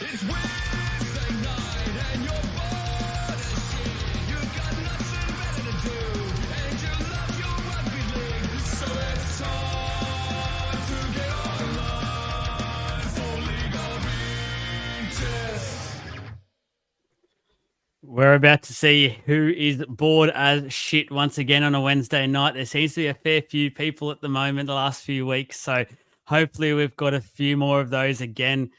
It's Wednesday night and you're bored as shit. You've got nothing better to do, and you love your rugby league. So it's time to get online for League of Inches. We're about to see who is bored as shit once again on a Wednesday night. There seems to be a fair few people at the moment the last few weeks. So hopefully we've got a few more of those again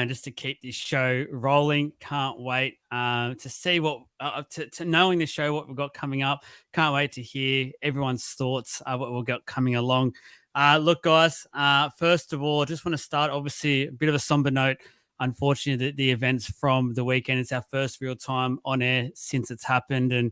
just to keep this show rolling. Can't wait to see what, to knowing the show, what we've got coming up. Can't wait to hear everyone's thoughts, what we've got coming along. Look, guys, first of all, I just want to start, obviously, a bit of a somber note. Unfortunately, the events from the weekend. It's our first real time on air since it's happened. And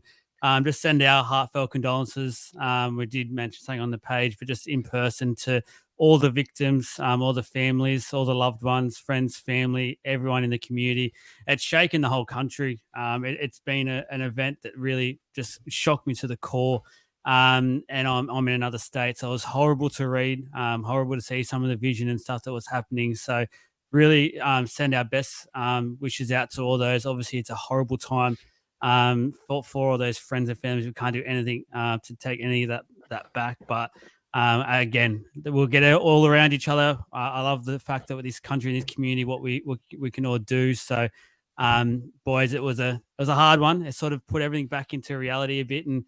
just send our heartfelt condolences. We did mention something on the page, but just in person to all the victims, all the families, all the loved ones, friends, family, everyone in the community. It's shaken the whole country. It's been an event that really just shocked me to the core. And I'm in another state, so it was horrible to read, horrible to see some of the vision and stuff that was happening. So really send our best wishes out to all those. Obviously, it's a horrible time for all those friends and families. We can't do anything to take any of that back. But again, we'll get it all around each other. I love the fact that with this country and this community, what we can all do. So, boys, it was a hard one. It sort of put everything back into reality a bit. And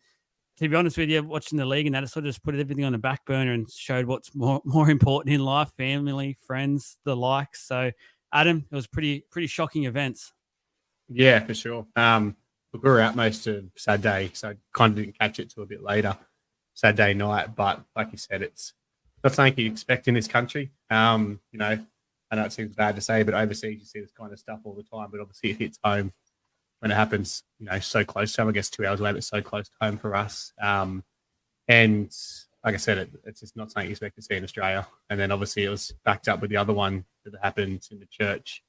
to be honest with you, watching the league and that, it sort of just put everything on the back burner and showed what's more important in life: family, friends, the likes. So, Adam, it was pretty shocking events. Yeah, for sure. Look, we were out most of Saturday, so I kind of didn't catch it till a bit later Saturday night. But like you said, it's not something you expect in this country. I know it seems bad to say, but overseas you see this kind of stuff all the time. But obviously it hits home when it happens, so close to home. I guess 2 hours away, but so close to home for us. And like I said, it's just not something you expect to see in Australia. And then obviously it was backed up with the other one that happened in the church,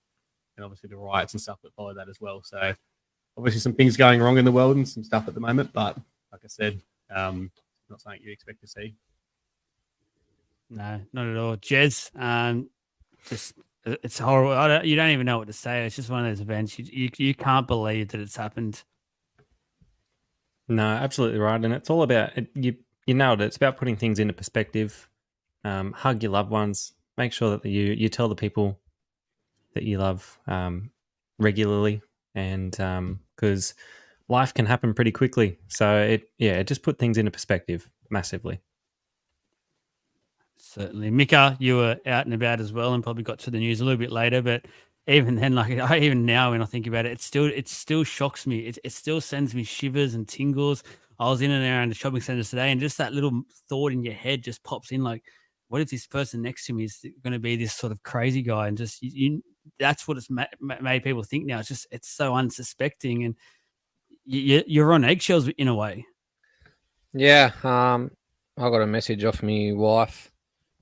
and obviously the riots and stuff that followed that as well. So obviously some things going wrong in the world and some stuff at the moment. But like I said, not something you expect to see. No, not at all. Jez, just it's horrible. You don't even know what to say. It's just one of those events. You can't believe that it's happened. No, absolutely right. And it's all about, you nailed it. It's about putting things into perspective. Hug your loved ones. Make sure that you tell the people that you love regularly, and because life can happen pretty quickly. So it just put things into perspective massively. Certainly. Mika, you were out and about as well and probably got to the news a little bit later, but even then, even now when I think about it, it still shocks me. It still sends me shivers and tingles. I was in and around the shopping centers today, and just that little thought in your head just pops in, like, what if this person next to me is going to be this sort of crazy guy? And just that's what it's made people think now. It's so unsuspecting, and you're on eggshells in a way. Yeah, I got a message off my wife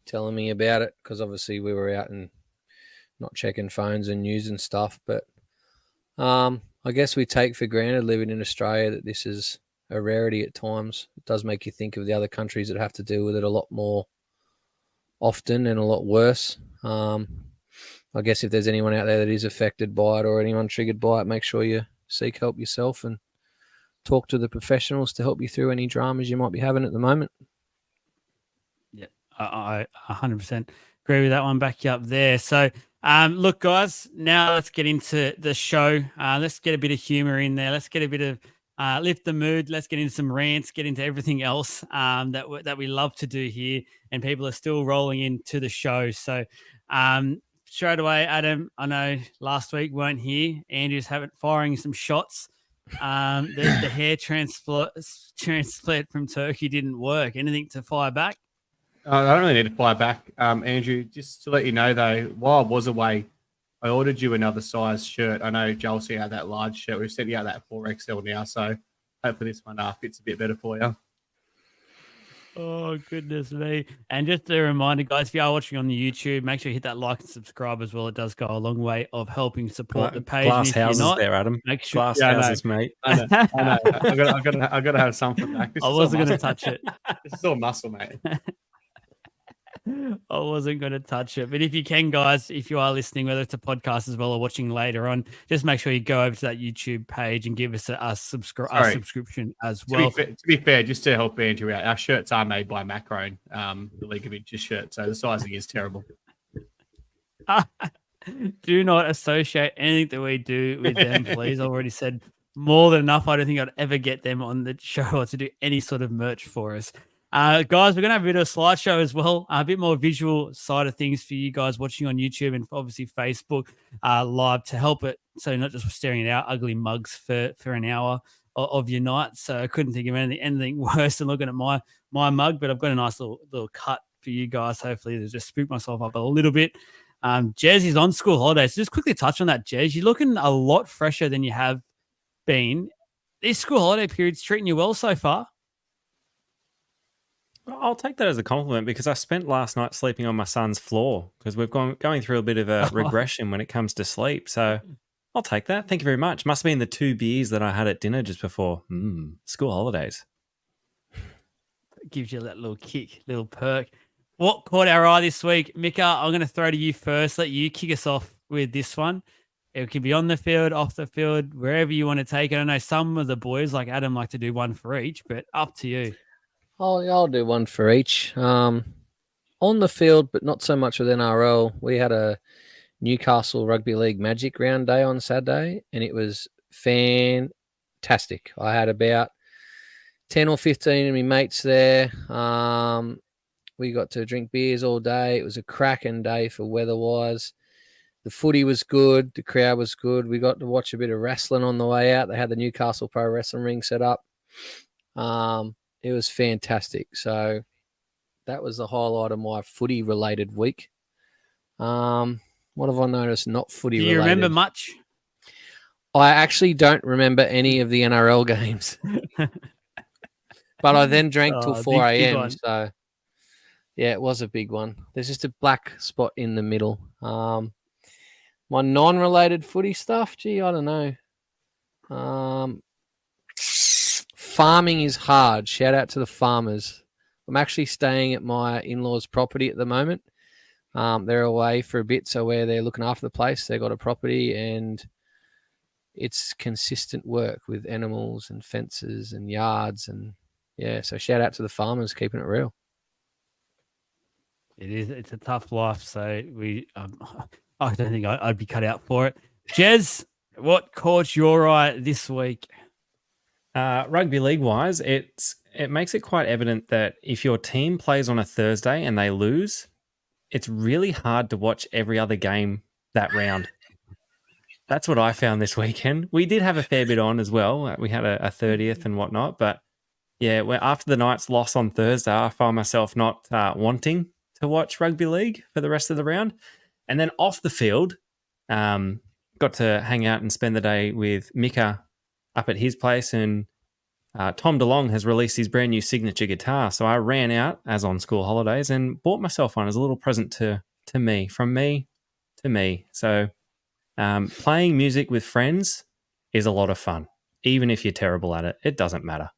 telling me about it, because obviously we were out and not checking phones and news and stuff. But I guess we take for granted living in Australia that this is a rarity at times. It does make you think of the other countries that have to deal with it a lot more often and a lot worse. I guess if there's anyone out there that is affected by it or anyone triggered by it, make sure you seek help yourself and talk to the professionals to help you through any dramas you might be having at the moment. Yeah, I 100% agree with that one. Back you up there. So, look, guys, now let's get into the show. Let's get a bit of humor in there. Let's get a bit of lift the mood. Let's get into some rants, get into everything else that we love to do here. And people are still rolling into the show. So, straight away, Adam, I know last week weren't here. Andrew's firing some shots. The hair transplant from Turkey didn't work. Anything to fire back? I don't really need to fly back. Andrew, just to let you know, though, while I was away, I ordered you another size shirt. I know Joel sent out that large shirt. We've sent you out that 4XL now, so hopefully this one fits a bit better for you. Oh, goodness me. And just a reminder, guys, if you are watching on the YouTube, make sure you hit that like and subscribe as well. It does go a long way of helping support the page. Glass houses there, Adam. Make sure. Glass houses, mate. I know. I got to have something back. I wasn't going to touch it. This is all muscle, mate. I wasn't going to touch it. But if you can, guys, if you are listening, whether it's a podcast as well or watching later on, just make sure you go over to that YouTube page and give us a subscription as well. To be fair, just to help Andrew out, our shirts are made by Macron, the League of Inches shirt. So the sizing is terrible. Do not associate anything that we do with them, please. I already said more than enough. I don't think I'd ever get them on the show or to do any sort of merch for us. Guys, we're going to have a bit of a slideshow as well, a bit more visual side of things for you guys watching on YouTube and obviously Facebook live to help it. So you're not just staring at our ugly mugs for an hour of your night. So I couldn't think of anything worse than looking at my mug, but I've got a nice little cut for you guys. Hopefully to just spook myself up a little bit. Jez is on school holidays. So just quickly touch on that, Jez. You're looking a lot fresher than you have been. This school holiday period's treating you well so far. I'll take that as a compliment because I spent last night sleeping on my son's floor because we've going through a bit of a regression when it comes to sleep. So I'll take that. Thank you very much. Must have been the 2 beers that I had at dinner just before. School holidays. It gives you that little kick, little perk. What caught our eye this week? Mika, I'm going to throw to you first. Let you kick us off with this one. It can be on the field, off the field, wherever you want to take it. I know some of the boys like Adam like to do one for each, but up to you. I'll do one for each. On the field, but not so much with NRL. We had a Newcastle Rugby League Magic round day on Saturday, and it was fantastic. I had about 10 or 15 of my mates there. We got to drink beers all day. It was a cracking day for weather-wise. The footy was good. The crowd was good. We got to watch a bit of wrestling on the way out. They had the Newcastle Pro Wrestling ring set up. It was fantastic. So that was the highlight of my footy-related week. What have I noticed not footy-related? Do you remember much? I actually don't remember any of the NRL games. But I then drank till 4 a.m. So, yeah, it was a big one. There's just a black spot in the middle. My non-related footy stuff, I don't know. Farming is hard. Shout out to the farmers. I'm actually staying at my in-laws' property at the moment. They're away for a bit, so where they're looking after the place, they've got a property and it's consistent work with animals and fences and yards. And yeah, so shout out to the farmers keeping it real. It is. It's a tough life. So I don't think I'd be cut out for it. Jez, what caught your eye this week? Rugby league wise, it makes it quite evident that if your team plays on a Thursday and they lose, it's really hard to watch every other game that round. That's what I found this weekend. We did have a fair bit on as well. We had a 30th and whatnot, but yeah, after the Knights' loss on Thursday, I found myself not wanting to watch rugby league for the rest of the round. And then off the field, got to hang out and spend the day with Mika up at his place, and Tom DeLong has released his brand new signature guitar. So I ran out, as on school holidays, and bought myself one as a little present to me, from me to me. So playing music with friends is a lot of fun. Even if you're terrible at it, it doesn't matter.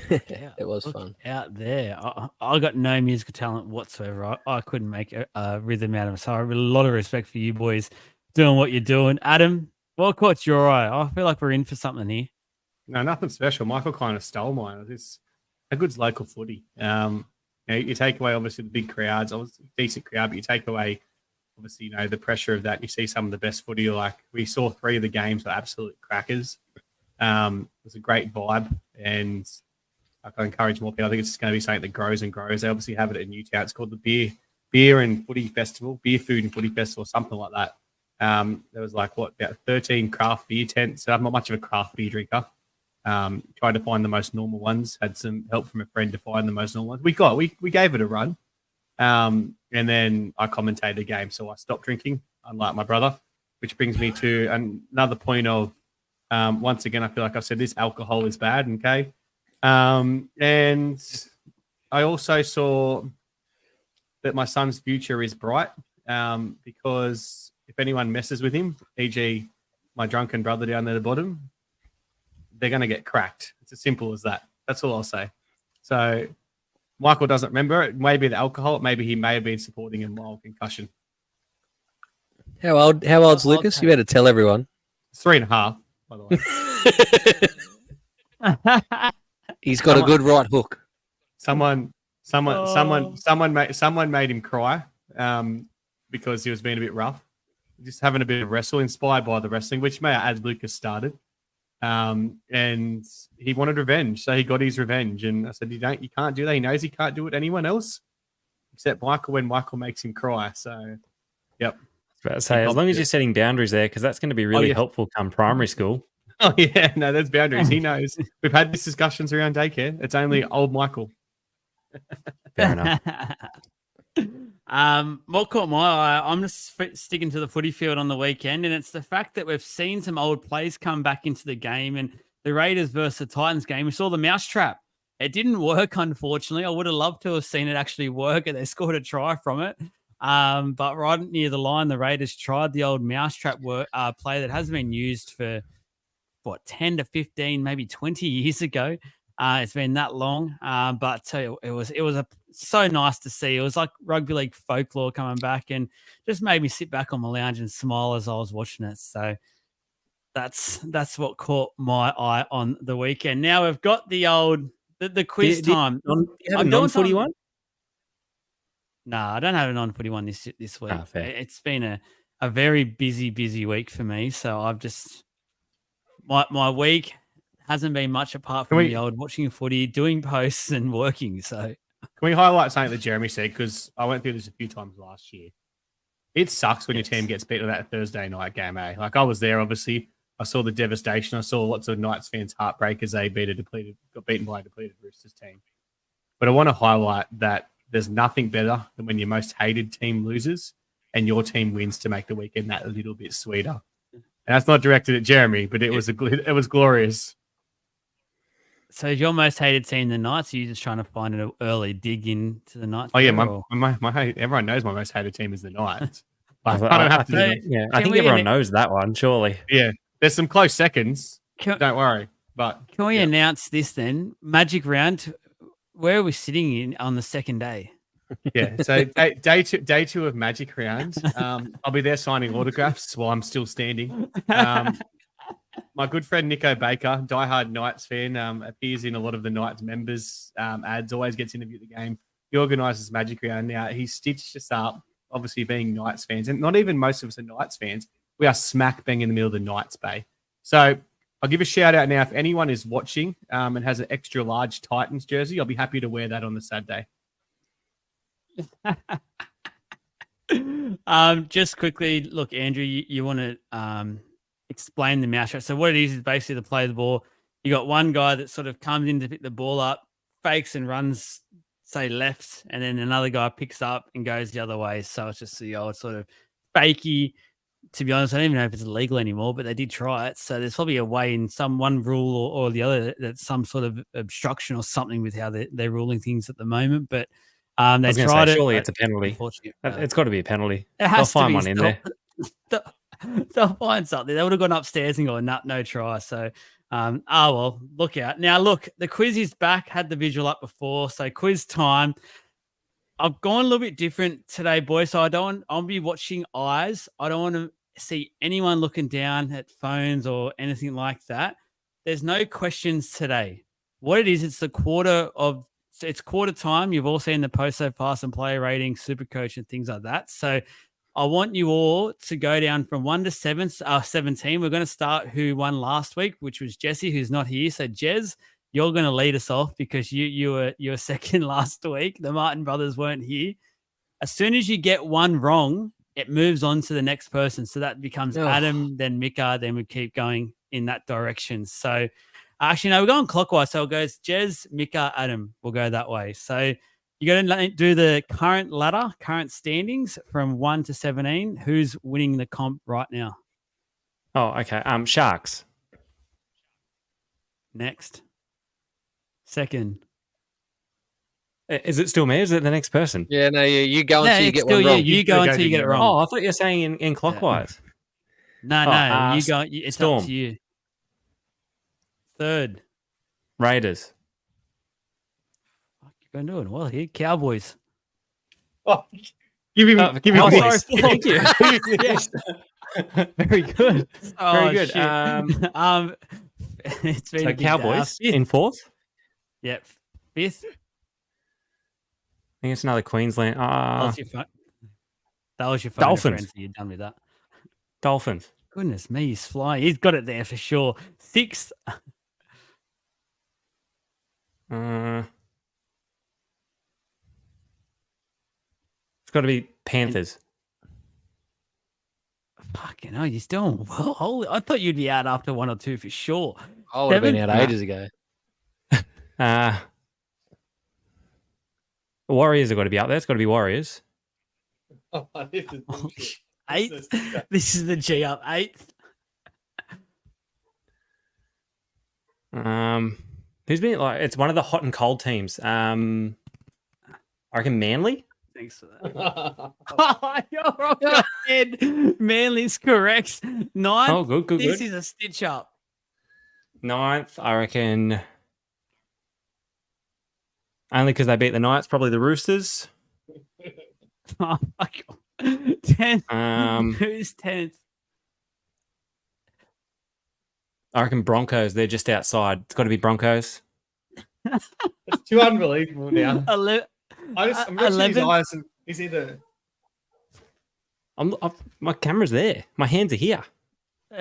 Yeah, it was fun. Out there. I got no musical talent whatsoever. I couldn't make a rhythm out of it. So I have a lot of respect for you boys doing what you're doing. Adam, what caught your eye? I feel like we're in for something here. No, nothing special. Michael kind of stole mine. It's a good local footy. You take away obviously the big crowds, obviously decent crowd, but you take away obviously the pressure of that. You see some of the best footy. Like we saw 3 of the games were absolute crackers. It was a great vibe, and I can encourage more people. I think it's going to be something that grows and grows. They obviously have it at Newtown. It's called the Beer and Footy Festival, Beer, Food and Footy Festival, something like that. There was about 13 craft beer tents. So I'm not much of a craft beer drinker. Tried to find the most normal ones. Had some help from a friend to find the most normal ones. We gave it a run. And then I commentated the game, so I stopped drinking, unlike my brother, which brings me to another point of, once again, I feel like I've said this, alcohol is bad, okay? And I also saw that my son's future is bright, because if anyone messes with him, e.g. my drunken brother down there at the bottom, they're going to get cracked. It's as simple as that. That's all I'll say. So Michael doesn't remember it. Maybe the alcohol. Maybe he may have been supporting him while concussion. How old's Lucas? You better tell everyone. 3.5, by the way. He's got a good right hook. Someone made him cry because he was being a bit rough. Just having a bit of wrestle, inspired by the wrestling, which may add Lucas started. And he wanted revenge, so he got his revenge. And I said, you can't do that. He knows he can't do it to anyone else except Michael when Michael makes him cry. So, yep. About to say, as long as you're setting boundaries there, because that's going to be really helpful come primary school. Oh yeah, no, there's boundaries. He knows. We've had these discussions around daycare. It's only old Michael. Fair enough. What caught my eye, I'm just sticking to the footy field on the weekend, and it's the fact that we've seen some old plays come back into the game. And the Raiders versus the Titans game, we saw the mousetrap. It didn't work, unfortunately. I would have loved to have seen it actually work, and they scored a try from it. But right near the line, the Raiders tried the old mousetrap play that has been used for 10 to 15, maybe 20 years ago. It's been that long, but it was so nice to see. It was like rugby league folklore coming back, and just made me sit back on my lounge and smile as I was watching it. So that's what caught my eye on the weekend. Now we've got the quiz time. Do you have a non-footy one? No, I don't have a non-footy one this week. Oh, fair. It's been a very busy week for me. So I've just my week hasn't been much apart from the old watching footy, doing posts and working. So can we highlight something that Jeremy said? Because I went through this a few times last year. It sucks when your team gets beat on that Thursday night game, eh? Like I was there, obviously. I saw the devastation. I saw lots of Knights fans heartbreak as they got beaten by a depleted Roosters team. But I want to highlight that there's nothing better than when your most hated team loses and your team wins to make the weekend that little bit sweeter. And that's not directed at Jeremy, but it was glorious. So is your most hated team the Knights? Or are you just trying to find an early dig into the Knights? Oh yeah, everyone knows my most hated team is the Knights. I think everyone knows that one, surely. Yeah, there's some close seconds. Don't worry. But can we announce this then? Magic round. Where are we sitting in on the second day? Yeah, so day two of Magic round. I'll be there signing autographs while I'm still standing. My good friend Nico Baker, diehard Knights fan, appears in a lot of the Knights members ads, always gets interviewed at the game. He organises Magic round. Now, he stitched us up, obviously being Knights fans, and not even most of us are Knights fans. We are smack bang in the middle of the Knights Bay. So I'll give a shout out now. If anyone is watching and has an extra large Titans jersey, I'll be happy to wear that on the Saturday. Just quickly, look, Andrew, you want to explain the mousetrap. So what it is basically to play the ball. You got one guy that sort of comes in to pick the ball up, fakes and runs, say left, and then another guy picks up and goes the other way. So it's just the old sort of fakey. To be honest, I don't even know if it's illegal anymore, but they did try it. So there's probably a way in one rule or the other that's some sort of obstruction or something with how they're ruling things at the moment. But they tried it. Surely it's a penalty. It's got to be a penalty. They'll find one in there. They'll find something. They would have gone upstairs and gone, no try. So, well, look out. Now, look, the quiz is back. Had the visual up before. So quiz time. I've gone a little bit different today, boys. So I'll be watching eyes. I don't want to see anyone looking down at phones or anything like that. There's no questions today. What it is, it's quarter time. You've all seen the post so pass and player rating, super coach and things like that. So I want you all to go down from 1 to 17. We're going to start who won last week, which was Jesse, who's not here. So Jez, you're going to lead us off because you were second last week. The Martin brothers weren't here. As soon as you get one wrong, it moves on to the next person. So that becomes Adam, then Mika, then we keep going in that direction. So actually, no, we're going clockwise. So it goes Jez, Mika, Adam. We'll go that way. So you're going to do the current standings from 1 to 17. Who's winning the comp right now? Oh, okay. Sharks. Next. Second. Is it still me? Is it the next person? Yeah, no, you go until you get one wrong. You go until you get it wrong. Oh, I thought you were saying in clockwise. No, you go. It's Storm. up to you. Third. Raiders. Been doing well here. Cowboys. Oh, give him. Give him. Oh, sorry, this. thank you. Yes. Very good. Oh, Very good. shit. It's been So a good Cowboys day. in fourth. Yep. Fifth. I think it's another Queensland. That was your phone. That was your phone. Dolphins. Friends. You're done with that. Dolphins. Goodness me, he's flying. He's got it there for sure. Sixth. It's got to be Panthers. Fucking hell, you're doing well. Holy, I thought you'd be out after one or two for sure. I would have been Seventh? out ages ago. Warriors have got to be out there. It's got to be Warriors. Oh, this is bullshit. Eighth. This is the G up. Eighth. Who's been like? It's one of the hot and cold teams. I reckon Manly. Thanks for that. You're off your head. Manly's correct. Ninth. Oh, good. This is a stitch up. Ninth, I reckon. Only because they beat the Knights, probably the Roosters. Oh, my God. 10th. Who's 10th? I reckon Broncos. They're just outside. It's got to be Broncos. It's too unbelievable now. Ele- I'm watching his 11th. eyes, and he's either. My camera's there. My hands are here.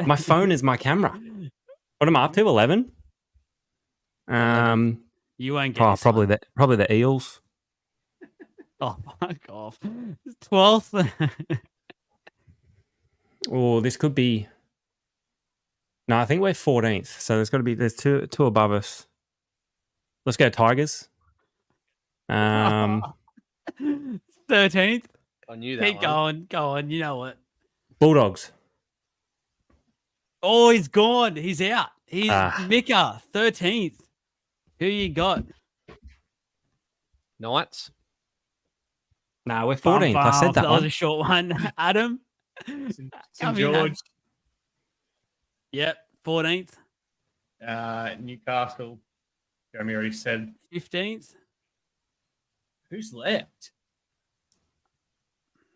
My phone is my camera. What am I up to? 11. You won't get this Probably one. probably the Eels. Oh, fuck off. 12th. Oh, this could be. No, I think we're 14th. So there's two above us. Let's go Tigers. 13th. I knew that. Keep going. Go on. You know what? Bulldogs. Oh, he's gone. He's out. He's Ah. Mika, 13th. Who you got? Knights. No, we're 14th. I said that was one. a short one. Adam? St. Come in, George, Yep. 14th. Newcastle. Jeremy already said. 15th. Who's left?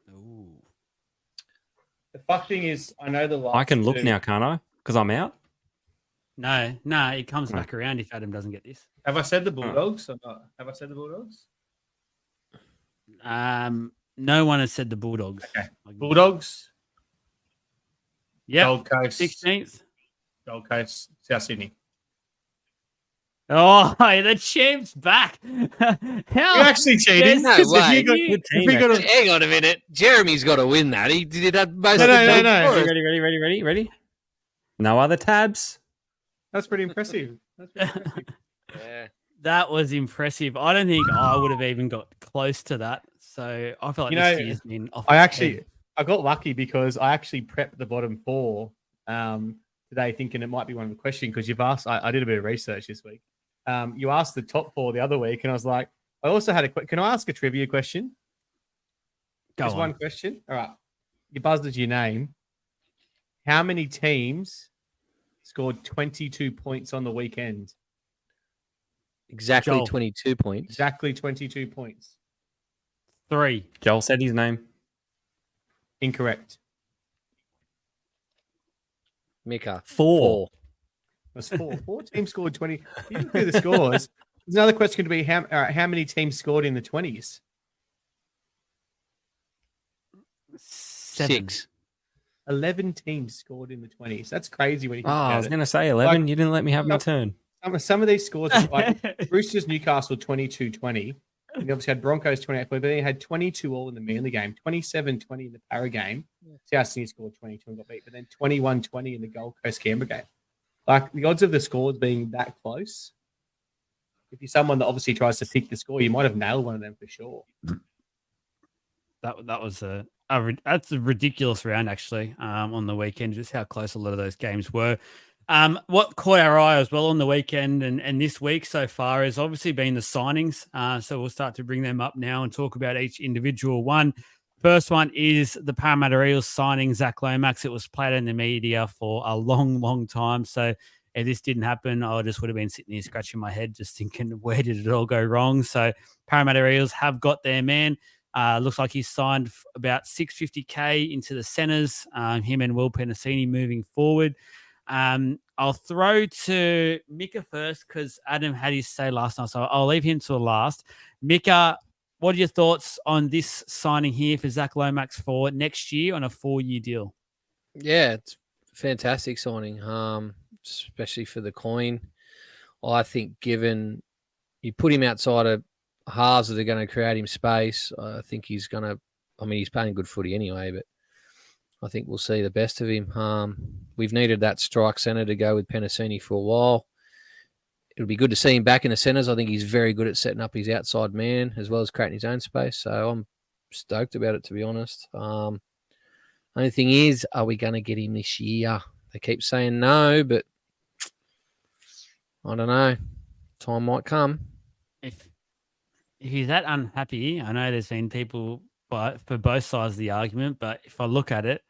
Ooh. The fuck thing is, I know the last. I can look two. now, can't I? Because I'm out. No, it comes back around if Adam doesn't get this. Have I said the Bulldogs or not? Have I said the Bulldogs? No one has said the Bulldogs. Okay. Bulldogs. Yep. Gold Coast. 16th. Gold Coast. South Sydney. Oh, the champ's back. How? You're actually cheating. No If way. you got- You- if we got a- Hang on a minute. Jeremy's got to win that. He did that most No, of the no, time no. for us. Ready? No other tabs. That's pretty impressive. That's pretty impressive. Yeah. That was impressive. I don't think I would have even got close to that. So I feel like You this know, year's been off. I its actually, head. I got lucky because I actually prepped the bottom four today, thinking it might be one of the questions because you've asked. I did a bit of research this week. You asked the top four the other week, and I was like, I also had a. Can I ask a trivia question? Go Just on. one question. All right. You buzzed as your name. How many teams scored 22 points on the weekend? Exactly Joel. 22 points. Exactly 22 points. 3. Joel said his name. Incorrect. Mika. 4. That's four. Four teams scored 20. You look at the scores. There's another question to be how many teams scored in the 20s? 7. 6. 11 teams scored in the 20s. That's crazy when you Oh, think I about was it. going to say 11. Like- you didn't let me have my turn. Some of these scores, like Roosters, Newcastle 22-20. And you obviously had Broncos 28, but then you had 22 all in the Manly game, 27-20 in the Para game. South Sydney scored 22 and got beat, but then 21-20 in the Gold Coast Canberra game. Like the odds of the scores being that close, if you're someone that obviously tries to pick the score, you might have nailed one of them for sure. That was that's a ridiculous round actually on the weekend. Just how close a lot of those games were. What caught our eye as well on the weekend and this week so far has obviously been the signings. So we'll start to bring them up now and talk about each individual one. First one is the Parramatta Eels signing Zach Lomax. It was played in the media for a long, long time. So if this didn't happen, I just would have been sitting here scratching my head, just thinking, where did it all go wrong? So Parramatta Eels have got their man. Looks like he's signed about $650K into the centres, him and Will Penasini moving forward. I'll throw to Mika first because Adam had his say last night, so I'll leave him to last. Mika, what are your thoughts on this signing here for Zach Lomax for next year on a 4-year deal? Yeah, it's a fantastic signing, especially for the coin. I think given you put him outside of halves that are going to create him space, I think he's going to – I mean, he's playing good footy anyway, but I think we'll see the best of him. We've needed that strike centre to go with Penasini for a while. It'll be good to see him back in the centres. I think he's very good at setting up his outside man as well as creating his own space. So I'm stoked about it, to be honest. Only thing is, are we going to get him this year? They keep saying no, but I don't know. Time might come. If he's that unhappy, I know there's been people for both sides of the argument, but if I look at it,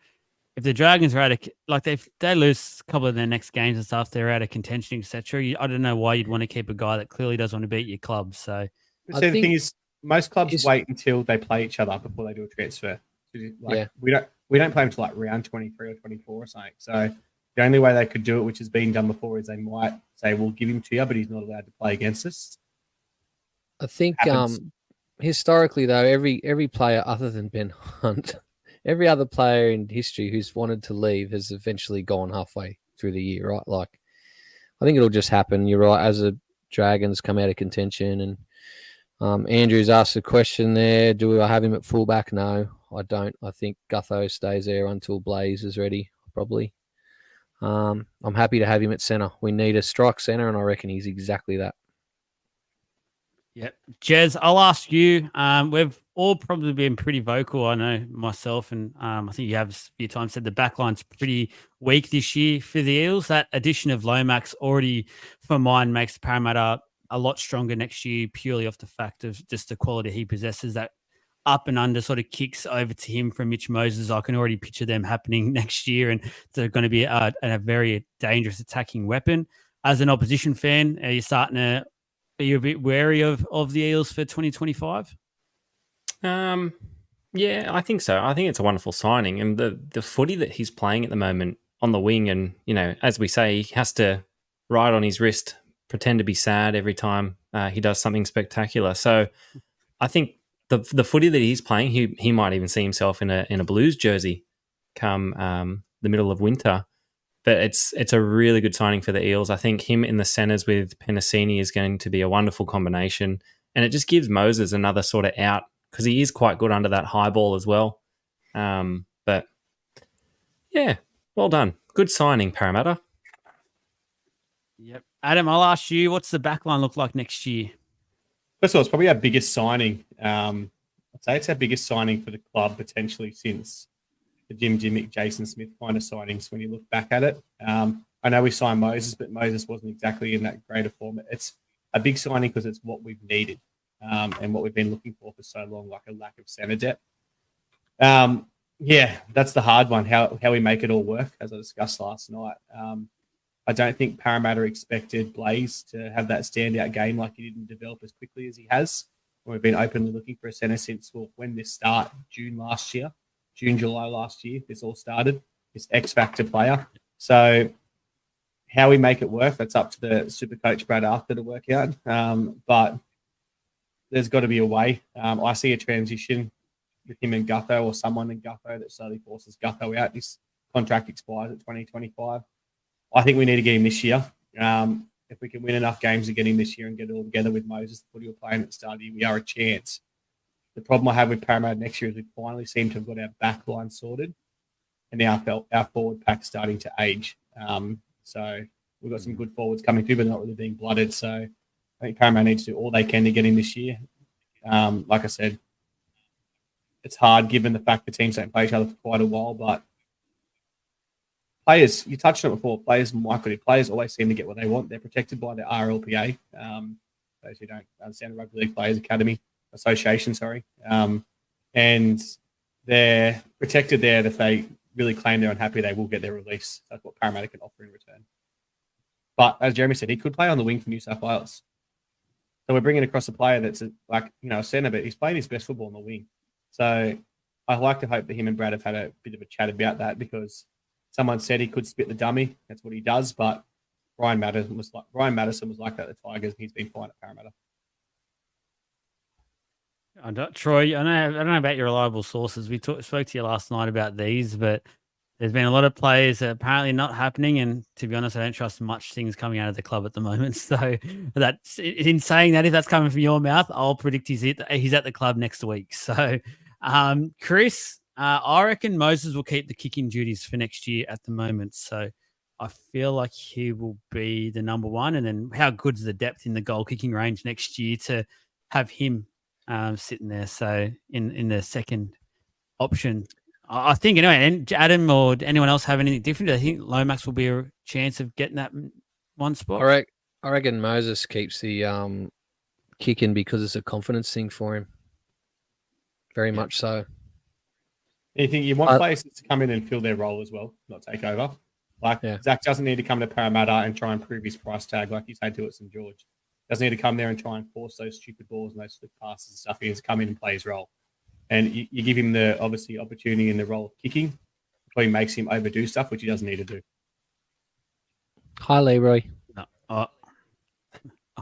if the Dragons are out of, like they lose a couple of their next games and stuff, they're out of contention, etc. I don't know why you'd want to keep a guy that clearly doesn't want to beat your club. So, the thing is, most clubs wait until they play each other before they do a transfer. Like, we don't play until like round 23 or 24 or something. So the only way they could do it, which has been done before, is they might say, "We'll give him to you, but he's not allowed to play against us." I think historically, though, every player other than Ben Hunt, every other player in history who's wanted to leave has eventually gone halfway through the year, right? Like, I think it'll just happen. You're right. As the Dragons come out of contention, and Andrew's asked a question there: do I have him at fullback? No, I don't. I think Gutho stays there until Blaze is ready, probably. I'm happy to have him at centre. We need a strike centre, and I reckon he's exactly that. Yep. Jez, I'll ask you. We've all probably been pretty vocal. I know myself, and I think you have a few times said the backline's pretty weak this year for the Eels. That addition of Lomax already, for mine, makes Parramatta a lot stronger next year, purely off the fact of just the quality he possesses. That up and under sort of kicks over to him from Mitch Moses. I can already picture them happening next year, and they're going to be a very dangerous attacking weapon. As an opposition fan, are you starting to be a bit wary of the Eels for 2025? Yeah, I think so. I think it's a wonderful signing, and the footy that he's playing at the moment on the wing, and as we say, he has to ride on his wrist, pretend to be sad every time he does something spectacular. So I think the footy that he's playing, he might even see himself in a Blues jersey come the middle of winter. But it's a really good signing for the Eels. I think him in the centres with Penasini is going to be a wonderful combination. And it just gives Moses another sort of out because he is quite good under that high ball as well. But, yeah, well done. Good signing, Parramatta. Yep. Adam, I'll ask you, what's the backline look like next year? First of all, it's probably our biggest signing. I'd say it's our biggest signing for the club potentially since the Jim Jimmick, Jason Smith kind of signings when you look back at it. I know we signed Moses, but Moses wasn't exactly in that great a form. It's a big signing because it's what we've needed and what we've been looking for so long, like a lack of centre depth. Yeah, that's the hard one, how we make it all work, as I discussed last night. I don't think Parramatta expected Blaze to have that standout game like he didn't develop as quickly as he has. We've been openly looking for a centre since when this started, June, July last year, this all started, this X-Factor player. So how we make it work, that's up to the super coach Brad Arthur to work out. But there's got to be a way. I see a transition with him and Gutho or someone in Gutho that slowly forces Gutho out. His contract expires at 2025. I think we need to get him this year. If we can win enough games to get him this year and get it all together with Moses, the footy we're playing at the start of the year, we are a chance. The problem I have with Parramatta next year is we finally seem to have got our back line sorted and now our forward pack's starting to age. So we've got some good forwards coming through, but not really being blooded. So I think Parramatta needs to do all they can to get him this year. Like I said, it's hard given the fact the teams don't play each other for quite a while, but players, you touched on it before, players always seem to get what they want. They're protected by the RLPA. Those who don't understand the Rugby League Players Association, and they're protected there. If they really claim they're unhappy, they will get their release. That's what Parramatta can offer in return. But as Jeremy said, he could play on the wing for New South Wales. So we're bringing across a player that's a centre, but he's playing his best football on the wing. So I like to hope that him and Brad have had a bit of a chat about that, because someone said he could spit the dummy. That's what he does. But Ryan Madison was like that at the Tigers, and he's been fine at Parramatta. Troy, I don't know about your reliable sources. We spoke to you last night about these, but there's been a lot of players that apparently not happening. And to be honest, I don't trust much things coming out of the club at the moment. So that's in saying that, if that's coming from your mouth, I'll predict he's at the club next week. So, Chris, I reckon Moses will keep the kicking duties for next year at the moment. So I feel like he will be the number one. And then how good's the depth in the goal kicking range next year to have him sitting there? So in the second option, I think anyway. And Adam or anyone else have anything different? I think Lomax will be a chance of getting that one spot. I reckon Moses keeps the kicking because it's a confidence thing for him. Very much so. You think you want players to come in and fill their role as well, not take over? Zach doesn't need to come to Parramatta and try and prove his price tag like he's had to at St. George. Doesn't need to come there and try and force those stupid balls and those slip passes and stuff. He has to come in and play his role. And you give him the obviously opportunity in the role of kicking, probably makes him overdo stuff, which he doesn't need to do. Hi, Leroy. No,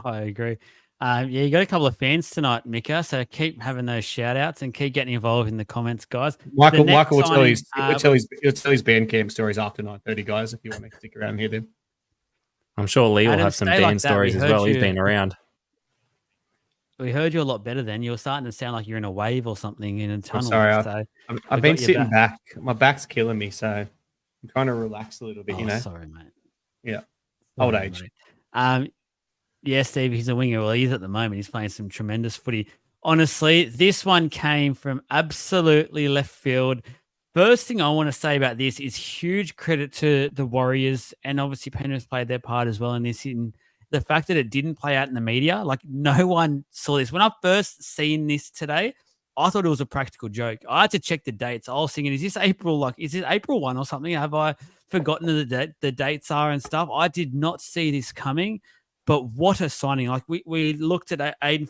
I agree. You got a couple of fans tonight, Mika, so keep having those shout outs and keep getting involved in the comments, guys. Michael will tell his Bandcamp stories after 9:30, guys, if you want to stick around and hear them. I'm sure Lee will have some band stories as well. He's been around. We heard you a lot better then. You were starting to sound like you're in a wave or something in a tunnel. I'm sorry, I've been sitting back. My back's killing me, so I'm trying to relax a little bit, Sorry, mate. Yeah. Old age. Mate. Yeah, Steve, he's a winger. Well, he is at the moment. He's playing some tremendous footy. Honestly, this one came from absolutely left field. First thing I want to say about this is huge credit to the Warriors, and obviously Penrith played their part as well in this. In the fact that it didn't play out in the media, like no one saw this. When I first seen this today, I thought it was a practical joke. I had to check the dates. I was thinking, is this April 1 or something? Have I forgotten the dates are and stuff? I did not see this coming. But what a signing. Like we looked at Aiden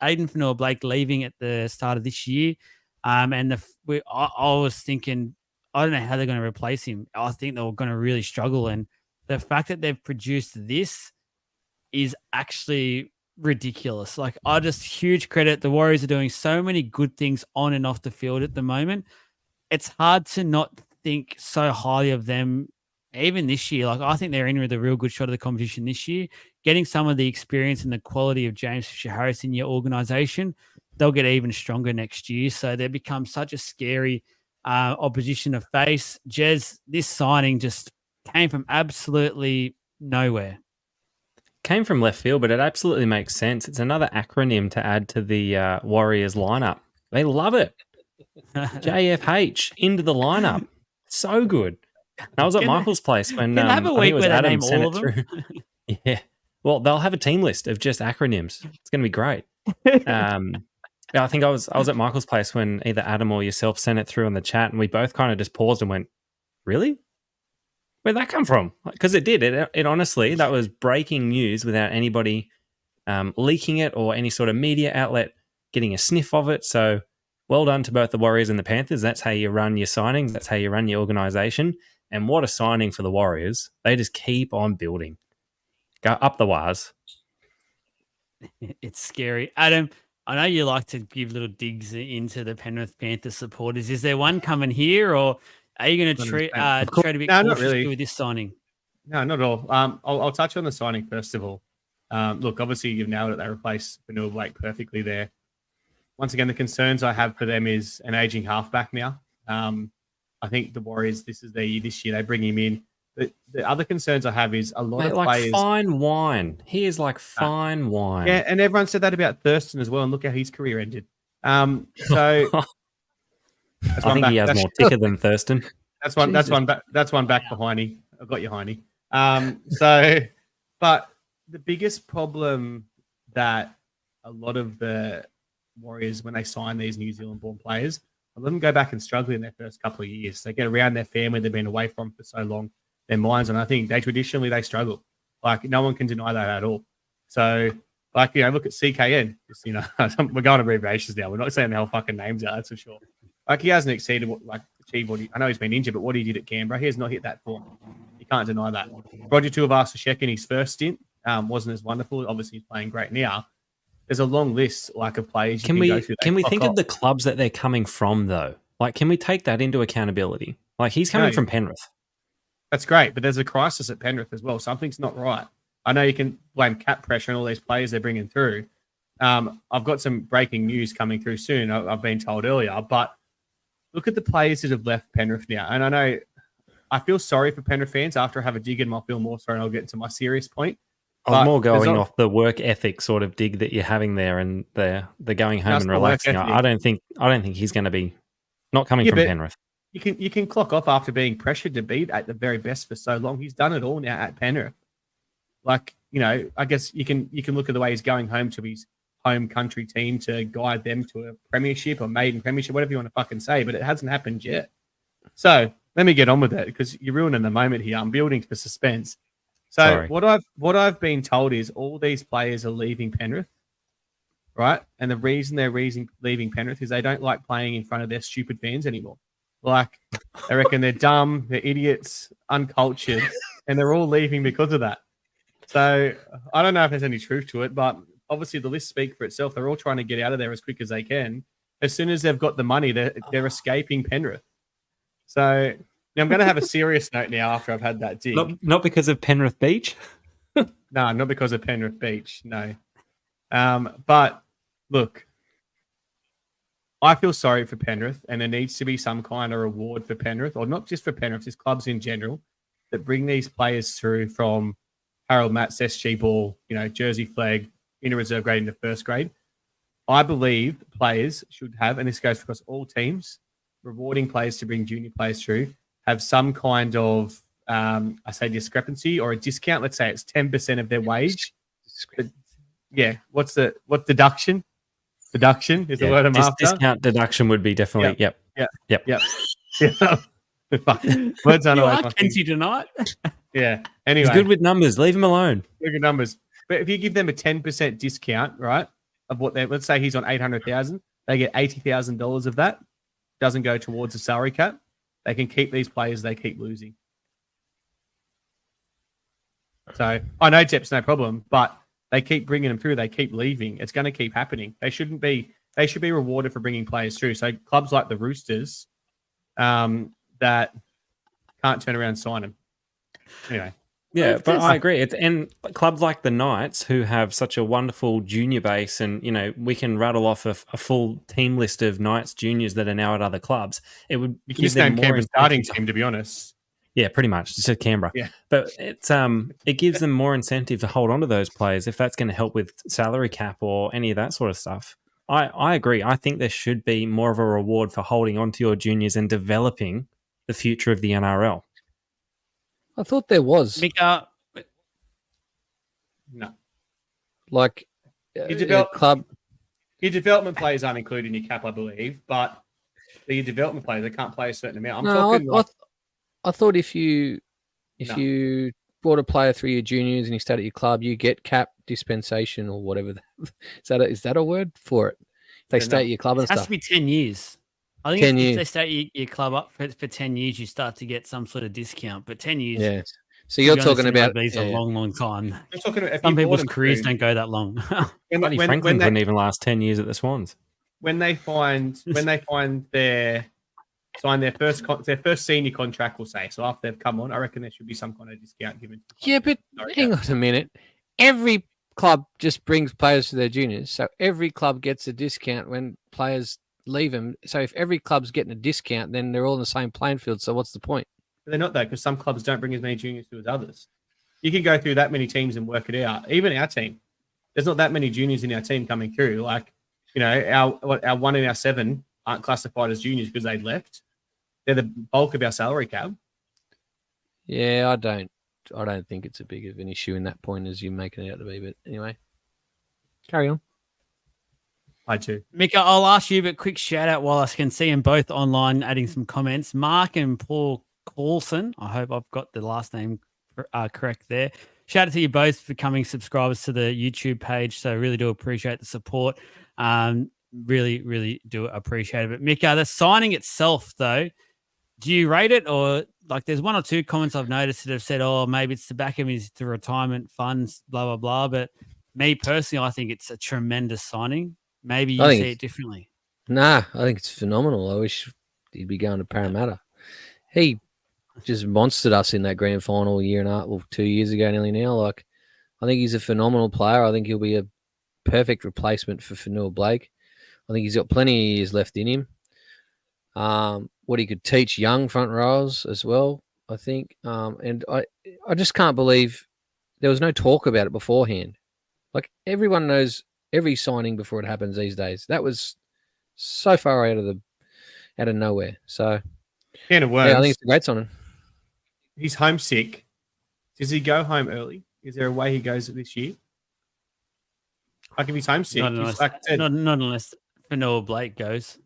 Fanua-Blake leaving at the start of this year. And I was thinking, I don't know how they're going to replace him. I think they were going to really struggle. And the fact that they've produced this is actually ridiculous. Like, huge credit. The Warriors are doing so many good things on and off the field at the moment. It's hard to not think so highly of them. Even this year, like I think they're in with a real good shot of the competition this year. Getting some of the experience and the quality of James Fisher-Harris in your organisation, they'll get even stronger next year. So they become such a scary opposition to face. Jez, this signing just came from absolutely nowhere. Came from left field, but it absolutely makes sense. It's another acronym to add to the Warriors lineup. They love it. JFH into the lineup. So good. I was at Michael's place when have a week where they name all of them. Yeah. Well, they'll have a team list of just acronyms. It's going to be great. I think I was at Michael's place when either Adam or yourself sent it through in the chat, and we both kind of just paused and went, "Really? Where'd that come from?" Because it did. It honestly, that was breaking news without anybody leaking it or any sort of media outlet getting a sniff of it. So well done to both the Warriors and the Panthers. That's how you run your signings. That's how you run your organisation. And what a signing for the Warriors. They just keep on building. Go up the wires. It's scary. Adam, I know you like to give little digs into the Penrith Panthers supporters. Is there one coming here, or are you going to treat a bit cautiously with this signing? No, not at all. I'll touch on the signing first of all. Look, obviously you've nailed it. They replaced Fanua-Blake perfectly there. Once again, the concerns I have for them is an aging halfback now. I think the Warriors, this is their year. This year they bring him in. The other concerns I have is a lot of players. Fine wine. He is like fine wine. Yeah, and everyone said that about Thurston as well, and look how his career ended. So I think he has more ticker than Thurston. That's one back for Heine. I've got you, Heine. But the biggest problem that a lot of the Warriors, when they sign these New Zealand-born players, let them go back and struggle in their first couple of years. They get around their family they've been away from for so long. their minds on. I think they struggle. Like no one can deny that at all. So like look at CKN. Just, we're going to abbreviations now. We're not saying the whole fucking names out. That's for sure. Like he hasn't achieved what I know he's been injured, but what he did at Canberra, he has not hit that form. You can't deny that. Roger Tuivasa-Sheck in his first stint wasn't as wonderful. Obviously, he's playing great now. There's a long list of players. Can we think of the clubs that they're coming from though? Like, can we take that into accountability? Like he's coming from Penrith. That's great, but there's a crisis at Penrith as well. Something's not right. I know you can blame cap pressure and all these players they're bringing through. I've got some breaking news coming through soon. I've been told earlier, but look at the players that have left Penrith now. And I know I feel sorry for Penrith fans after I have a dig in. I'll feel more sorry and I'll get to my serious point. I was more going off the work ethic sort of dig that you're having there, and the going home and relaxing. I don't think he's going to be not coming from Penrith. You can clock off after being pressured to be at the very best for so long. He's done it all now at Penrith. Like, I guess you can look at the way he's going home to his home country team to guide them to a premiership or maiden premiership, whatever you want to fucking say, but it hasn't happened yet. So let me get on with it because you're ruining the moment here. I'm building for suspense. So Sorry. what I've been told is all these players are leaving Penrith, right? And the reason they're leaving Penrith is they don't like playing in front of their stupid fans anymore. Like, I reckon they're dumb, they're idiots, uncultured, and they're all leaving because of that. So I don't know if there's any truth to it, but obviously the list speaks for itself. They're all trying to get out of there as quick as they can. As soon as they've got the money, they're escaping Penrith. So now I'm going to have a serious note now after I've had that dig. Not because of Penrith Beach? No, not because of Penrith Beach, no. But look, I feel sorry for Penrith, and there needs to be some kind of reward for Penrith, or not just for Penrith, just clubs in general, that bring these players through from Harold Matts, SG Ball, Jersey Flag, inter reserve grade into first grade. I believe players should have, and this goes across all teams, rewarding players to bring junior players through, have some kind of, discrepancy or a discount. Let's say it's 10% of their wage. What's deduction? Deduction is the word I'm after. Discount deduction would be definitely, yep. Fuck. Words aren't You always are my Kenty thing. tonight. Yeah. Anyway. He's good with numbers. Leave him alone. Look at numbers. But if you give them a 10% discount, right, of what let's say he's on 800,000, they get $80,000 of that. Doesn't go towards the salary cap. They can keep these players. They keep losing. So I know Jep's no problem, but they keep bringing them through. They keep leaving. It's going to keep happening. They should be rewarded for bringing players through. So clubs like the Roosters, that can't turn around and sign them. Anyway. Yeah, but I agree. And clubs like the Knights, who have such a wonderful junior base, and we can rattle off a full team list of Knights juniors that are now at other clubs. It would give them more Canberra starting team, to be honest. Yeah, pretty much. Just Canberra. Yeah, but it gives them more incentive to hold on to those players if that's going to help with salary cap or any of that sort of stuff. I agree. I think there should be more of a reward for holding on to your juniors and developing the future of the NRL. I thought there was. Mika, no. Like club. Your development players aren't included in your cap, I believe, but your development players, they can't play a certain amount. I thought if you brought a player through your juniors and he stayed at your club, you get cap dispensation or whatever. Is that a word for it? If they stay at your club and stuff. It has to be 10 years. I think 10 if years. they stay your club up for 10 years, you start to get some sort of discount. But 10 years, yeah. So you're talking about these a long time. I'm talking about Some people's careers don't go that long. Buddy Franklin couldn't even last 10 years at the Swans. When they find their first senior contract, we'll say, so after they've come on, I reckon there should be some kind of discount given. Yeah, but hang on a minute. Every club just brings players to their juniors, so every club gets a discount when players leave them. So if every club's getting a discount, then they're all in the same playing field. So what's the point? But they're not, though, because some clubs don't bring as many juniors through as others. You can go through that many teams and work it out. Even our team, there's not that many juniors in our team coming through. Like, our 1 and our 7 aren't classified as juniors because they left. They're the bulk of our salary cap. Yeah, I don't think it's a big of an issue in that point as you're making it out to be. But anyway, carry on. I do. Mika, I'll ask you, but quick shout out while I can see them both online adding some comments. Mark and Paul Coulson. I hope I've got the last name correct there. Shout out to you both for becoming subscribers to the YouTube page. So really do appreciate the support. Really, really do appreciate it. But Mika, the signing itself, though, do you rate it, or like there's one or two comments I've noticed that have said, oh, maybe it's the back of his retirement funds, blah, blah, blah. But me personally, I think it's a tremendous signing. Maybe you see it differently. Nah, I think it's phenomenal. I wish he'd be going to Parramatta. He just monstered us in that grand final a year and a half, well, 2 years ago nearly now. Like, I think he's a phenomenal player. I think he'll be a perfect replacement for Fanua Blake. I think he's got plenty of years left in him. What he could teach young front rows as well, I think. And I just can't believe there was no talk about it beforehand. Like, everyone knows every signing before it happens these days. That was so far out of nowhere. So Can of worms. yeah, I think it's a great signing. He's homesick. Does he go home early? Is there a way he goes this year? Like if he's homesick, Not he's unless, like I said, not unless Fanua Blake goes.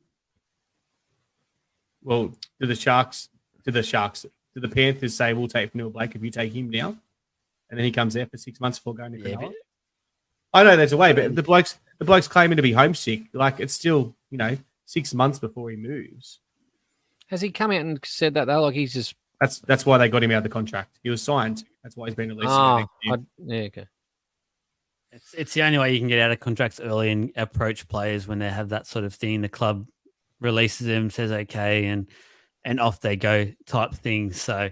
well, do the Panthers say we'll take Fanua Blake if you take him now? And then he comes there for 6 months before going to Yeah, Cronulla? I know there's a way, but the bloke's claiming to be homesick. Like it's still, 6 months before he moves. Has he come out and said that though? Like he's just That's why they got him out of the contract. He was signed. That's why he's been released. yeah, okay. It's the only way you can get out of contracts early and approach players when they have that sort of thing. The club releases them, says okay, and off they go type thing. So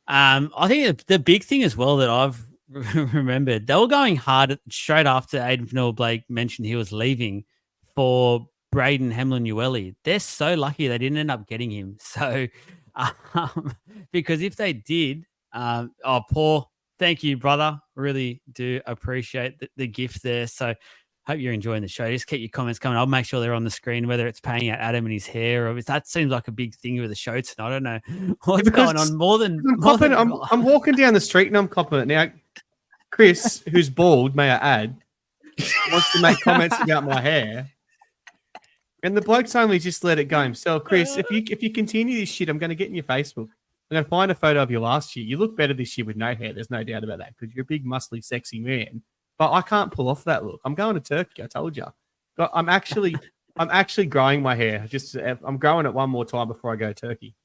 I think the big thing as well that I've remembered, they were going hard straight after Aiden Fanua Blake mentioned he was leaving for Braden Hamlin-Ueli. They're so lucky they didn't end up getting him. So because if they did, Paul, thank you, brother. Really do appreciate the gift there. So hope you're enjoying the show. Just keep your comments coming. I'll make sure they're on the screen, whether it's paying out Adam and his hair or if that seems like a big thing with the show tonight. I don't know what's going on. I'm walking down the street and I'm copping it. Now, Chris, who's bald, may I add, wants to make comments about my hair. And the bloke's only just let it go himself. Chris, if you continue this shit, I'm going to get in your Facebook. I'm going to find a photo of you last year. You look better this year with no hair. There's no doubt about that because you're a big, muscly, sexy man. But I can't pull off that look. I'm going to Turkey. I told you. But I'm actually growing my hair. I'm growing it one more time before I go to Turkey.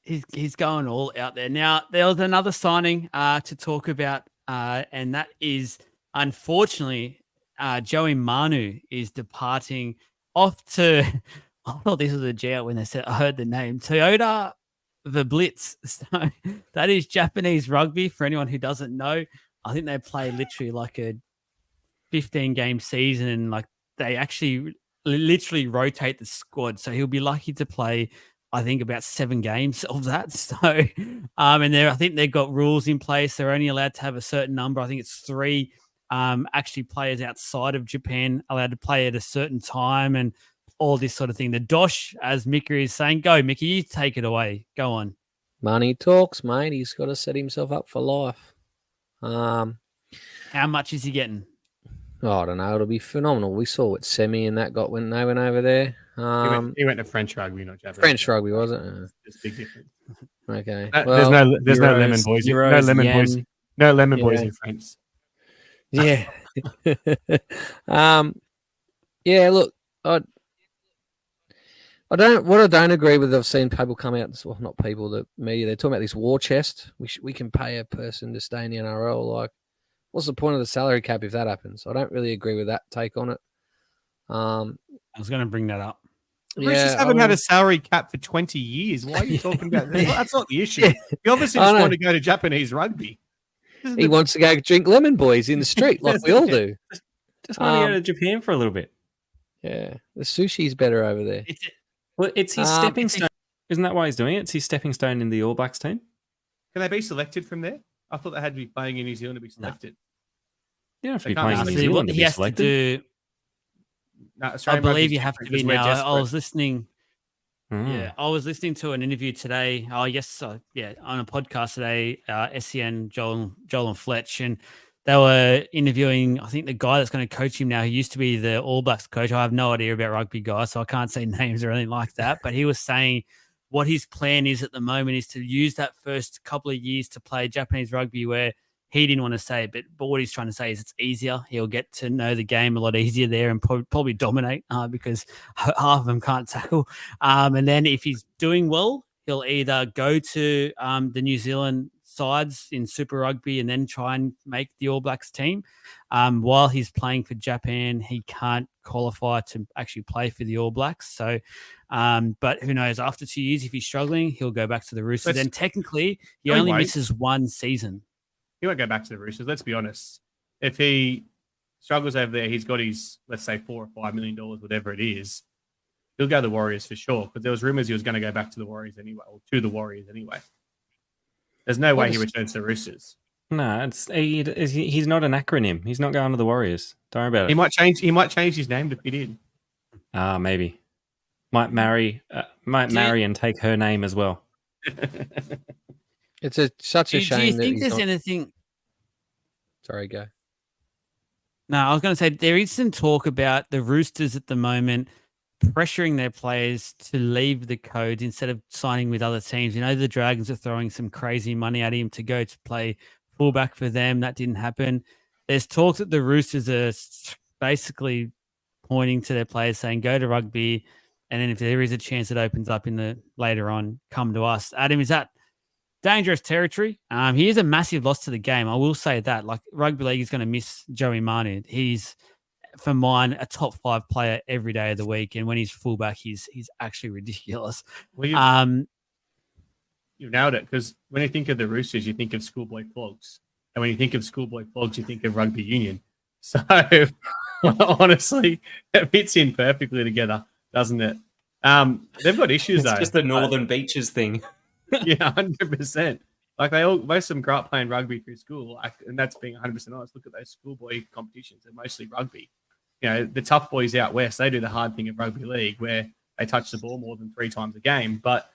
He's going all out there. Now, there was another signing to talk about, and that is, unfortunately, Joey Manu is departing off to, I thought this was a jail when I heard the name, Toyota the Blitz. So that is Japanese rugby for anyone who doesn't know. I think they play literally like a 15-game season, and like they actually literally rotate the squad. So he'll be lucky to play, I think, about 7 games of that. So, and I think they've got rules in place. They're only allowed to have a certain number. I think it's 3 actually players outside of Japan allowed to play at a certain time and all this sort of thing. The dosh, as Mickey is saying, go, Mickey, you take it away. Go on. Money talks, mate. He's got to set himself up for life. How much is he getting? I don't know. It'll be phenomenal. We saw what Semi and that got when they went over there. He went to French rugby, not Japanese. French rugby, was it? There's a big difference. Okay. There's no lemon boys. Euros, no lemon yen. boys. No lemon boys in France. Yeah. Yeah, look, I don't agree with, I've seen people come out, well, not people, the media, they're talking about this war chest. We can pay a person to stay in the NRL. Like, what's the point of the salary cap if that happens? I don't really agree with that take on it. I was going to bring that up. Chris just haven't had a salary cap for 20 years. Why are you talking about that? That's not the issue. You obviously just want to go to Japanese rugby. He wants to go drink lemon boys in the street like we all do. Just want to go to Japan for a little bit. Yeah, the sushi's better over there. Well, it's his stepping stone. Isn't that why he's doing it? It's his stepping stone in the All Blacks team. Can they be selected from there? I thought they had to be playing in New Zealand to be selected. You don't have to They be can't playing in be New See, Zealand what to he be has to selected. do, No, I Australian believe rugby's you have to different be because we're now. I desperate. was listening. Mm. Yeah, I was listening to an interview today. Oh, yes, on a podcast today. SEN, Joel and Fletch, and they were interviewing, I think, the guy that's going to coach him now. He used to be the All Blacks coach. I have no idea about rugby, guys, so I can't say names or anything like that. But he was saying what his plan is at the moment is to use that first couple of years to play Japanese rugby where he didn't want to say it, but what he's trying to say is it's easier. He'll get to know the game a lot easier there and probably dominate because half of them can't tackle. And then if he's doing well, he'll either go to the New Zealand sides in Super Rugby and then try and make the All Blacks team. While he's playing for Japan, he can't qualify to actually play for the All Blacks. So, but who knows? After 2 years, if he's struggling, he'll go back to the Roosters. And technically, he only misses one season. He won't go back to the Roosters. Let's be honest. If he struggles over there, he's got his, let's say, $4 or $5 million, whatever it is. He'll go to the Warriors for sure. Because there was rumors he was going to go back to the Warriors anyway, or to the Warriors anyway. There's no way he returns to the Roosters. No, he's not an acronym. He's not going to the Warriors. Don't worry about it. He might change his name to fit in. Maybe. Might marry and take her name as well. It's such a shame. Do you think there's anything? Sorry, go. No, I was going to say there is some talk about the Roosters at the moment pressuring their players to leave the Codes instead of signing with other teams. You know, the Dragons are throwing some crazy money at him to go to play fullback for them. That didn't happen. There's talk that the Roosters are basically pointing to their players saying, go to rugby. And then if there is a chance it opens up later on, come to us. Adam, is that dangerous territory? He is a massive loss to the game. I will say that. Like, rugby league is going to miss Joey Manu. He's, for mine, a top 5 player every day of the week. And when he's fullback, he's actually ridiculous. Well, you nailed it, because when you think of the Roosters, you think of schoolboy flogs. And when you think of schoolboy flogs, you think of rugby union. So, honestly, it fits in perfectly together, doesn't it? They've got issues, though. It's just the Northern Beaches thing. Yeah, 100%. Like, most of them grew up playing rugby through school, and that's being 100% honest. Look at those schoolboy competitions; they're mostly rugby. You know, the tough boys out west, they do the hard thing of rugby league, where they touch the ball more than 3 times a game. But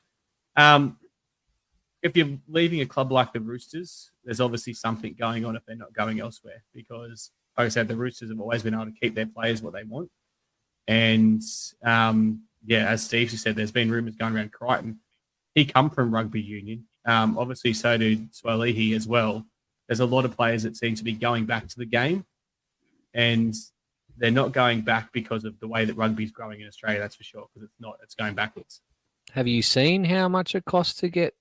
if you're leaving a club like the Roosters, there's obviously something going on if they're not going elsewhere. Because, like I said, the Roosters have always been able to keep their players what they want. And as Steve said, there's been rumours going around Crichton. He come from rugby union. Obviously, so did Swalihi as well. There's a lot of players that seem to be going back to the game, and they're not going back because of the way that rugby's growing in Australia, that's for sure, because it's going backwards. Have you seen how much it costs to get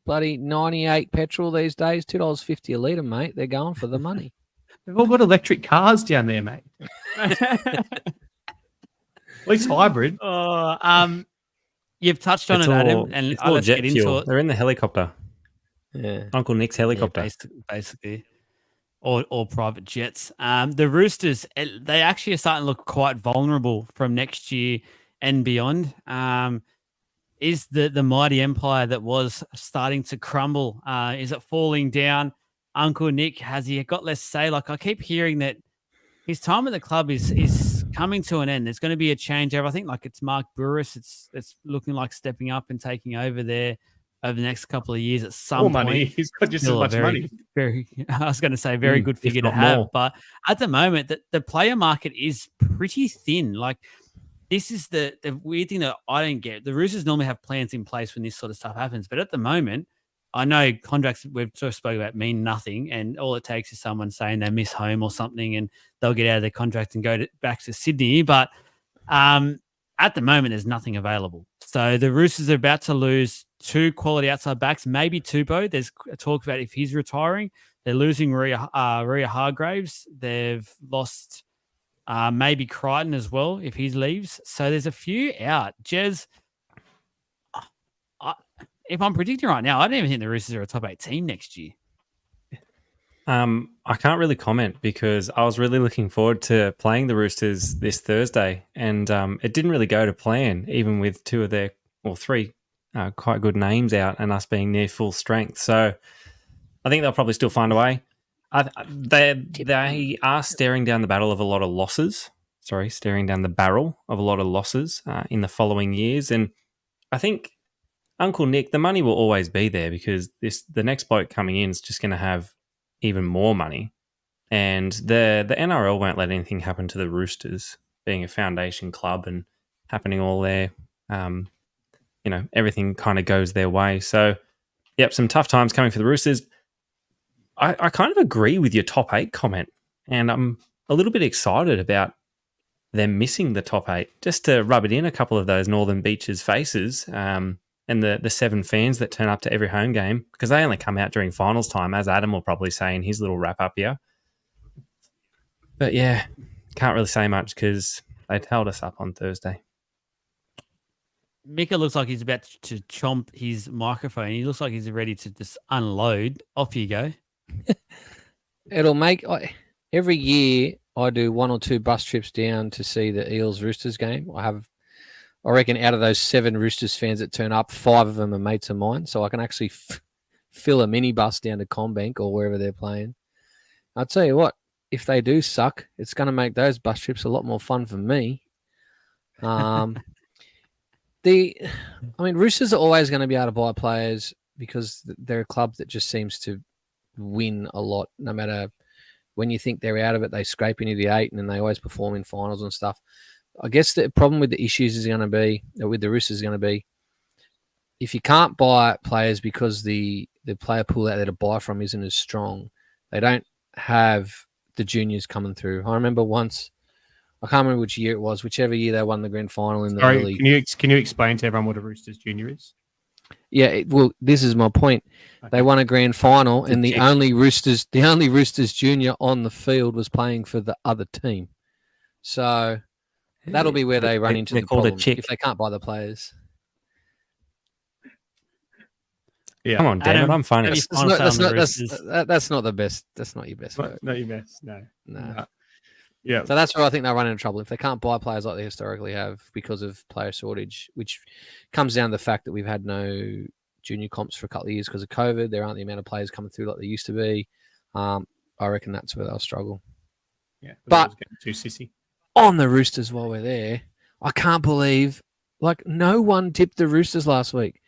bloody 98 petrol these days? $2.50 a litre, mate. They're going for the money. They've all got electric cars down there, mate. At least hybrid. You've touched on Adam, and let's get into it. They're in the helicopter. Yeah, Uncle Nick's helicopter, basically, or private jets. The Roosters, they actually are starting to look quite vulnerable from next year and beyond. Is the mighty empire that was starting to crumble? Is it falling down? Uncle Nick, has he got less say? Like, I keep hearing that his time at the club is coming to an end. There's going to be a changeover. I think like it's Mark Burris. It's looking like stepping up and taking over there over the next couple of years at some point. Money. He's got just as much money. I was going to say very good figure to have. More. But at the moment, the player market is pretty thin. Like, this is the weird thing that I don't get. The Roosters normally have plans in place when this sort of stuff happens. But at the moment, I know contracts we've just spoke about mean nothing, and all it takes is someone saying they miss home or something, and they'll get out of their contract and go back to Sydney. But at the moment, there's nothing available. So the Roosters are about to lose 2 quality outside backs, maybe Tupou. There's a talk about if he's retiring. They're losing Rhea Hargraves. They've lost maybe Crichton as well if he leaves. So there's a few out. Jez, if I'm predicting right now, I don't even think the Roosters are a top 8 team next year. I can't really comment because I was really looking forward to playing the Roosters this Thursday, and it didn't really go to plan, even with 2 of their, or 3 quite good names out and us being near full strength. So I think they'll probably still find a way. They are staring down the barrel of a lot of losses. In the following years, and I think Uncle Nick, the money will always be there because the next bloke coming in is just going to have even more money, and the NRL won't let anything happen to the Roosters being a foundation club and happening all their everything kind of goes their way. So, yep, some tough times coming for the Roosters. I kind of agree with your top 8 comment, and I'm a little bit excited about them missing the top 8, just to rub it in a couple of those Northern Beaches faces, and the 7 fans that turn up to every home game, because they only come out during finals time, as Adam will probably say in his little wrap-up here. But yeah, can't really say much because they held us up on Thursday. Mika looks like he's about to chomp his microphone. He looks like he's ready to just unload. Off you go. It'll make every year I do 1 or 2 bus trips down to see the Eels Roosters game. I reckon out of those 7 Roosters fans that turn up, 5 of them are mates of mine, so I can actually fill a minibus down to Combank or wherever they're playing. I'll tell you what, if they do suck, it's going to make those bus trips a lot more fun for me. Roosters are always going to be able to buy players because they're a club that just seems to win a lot. No matter when you think they're out of it, they scrape into the 8 and then they always perform in finals and stuff. I guess the problem with the issues is going to be, or with the Roosters is going to be, if you can't buy players because the player pool out there to buy from isn't as strong, they don't have the juniors coming through. I remember once, I can't remember which year it was, whichever year they won the grand final in the early. Can you explain to everyone what a Roosters junior is? Yeah, this is my point. Okay. They won a grand final, and the only Roosters junior on the field was playing for the other team. So that'll be where they run into the problem if they can't buy the players. Yeah, come on, Dan. I'm fine. That's not the best. That's not your best. Not your best. No. Yeah. So that's where I think they'll run into trouble if they can't buy players like they historically have because of player shortage, which comes down to the fact that we've had no junior comps for a couple of years because of COVID. There aren't the amount of players coming through like there used to be. I reckon that's where they'll struggle. Yeah, but too sissy. On the Roosters, while we're there, I can't believe no one tipped the Roosters last week.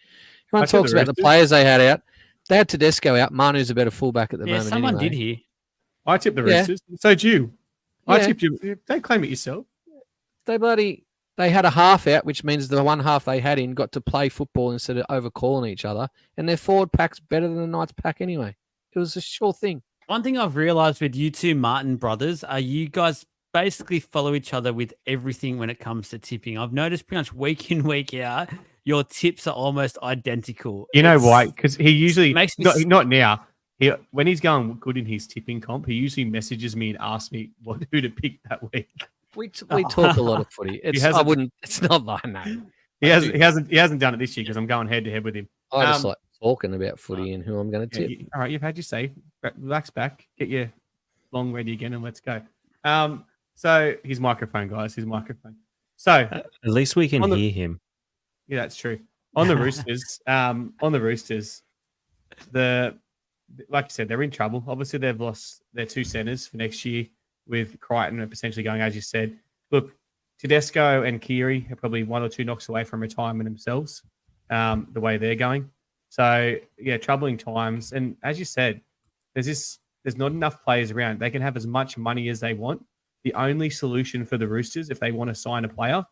Everyone talks about the players they had out. They had Tedesco out. Manu's a better fullback at the moment. Someone did here. I tipped the Roosters. So did you. I tipped you. Don't claim it yourself. They had a half out, which means the one half they had in got to play football instead of overcalling each other. And their forward pack's better than the Knights pack anyway. It was a sure thing. One thing I've realized with you two Martin brothers are you guys basically follow each other with everything when it comes to tipping. I've noticed pretty much week in, week out, your tips are almost identical. You know why? Because he usually makes me not now. When he's going good in his tipping comp, he usually messages me and asks me who to pick that week. We talk a lot of footy. It's not like no. He hasn't done it this year because I'm going head to head with him. I just like talking about footy and who I'm going to tip. All right, you've had your say. Relax back, get your long ready again, and let's go. So his microphone, guys, his microphone. So at least we can hear him. Yeah, that's true. On the Roosters, like you said, they're in trouble. Obviously, they've lost their 2 centers for next year with Crichton potentially going, as you said. Look, Tedesco and Keary are probably 1 or 2 knocks away from retirement themselves, the way they're going. So, yeah, troubling times. And as you said, there's not enough players around. They can have as much money as they want. The only solution for the Roosters, if they want to sign a player,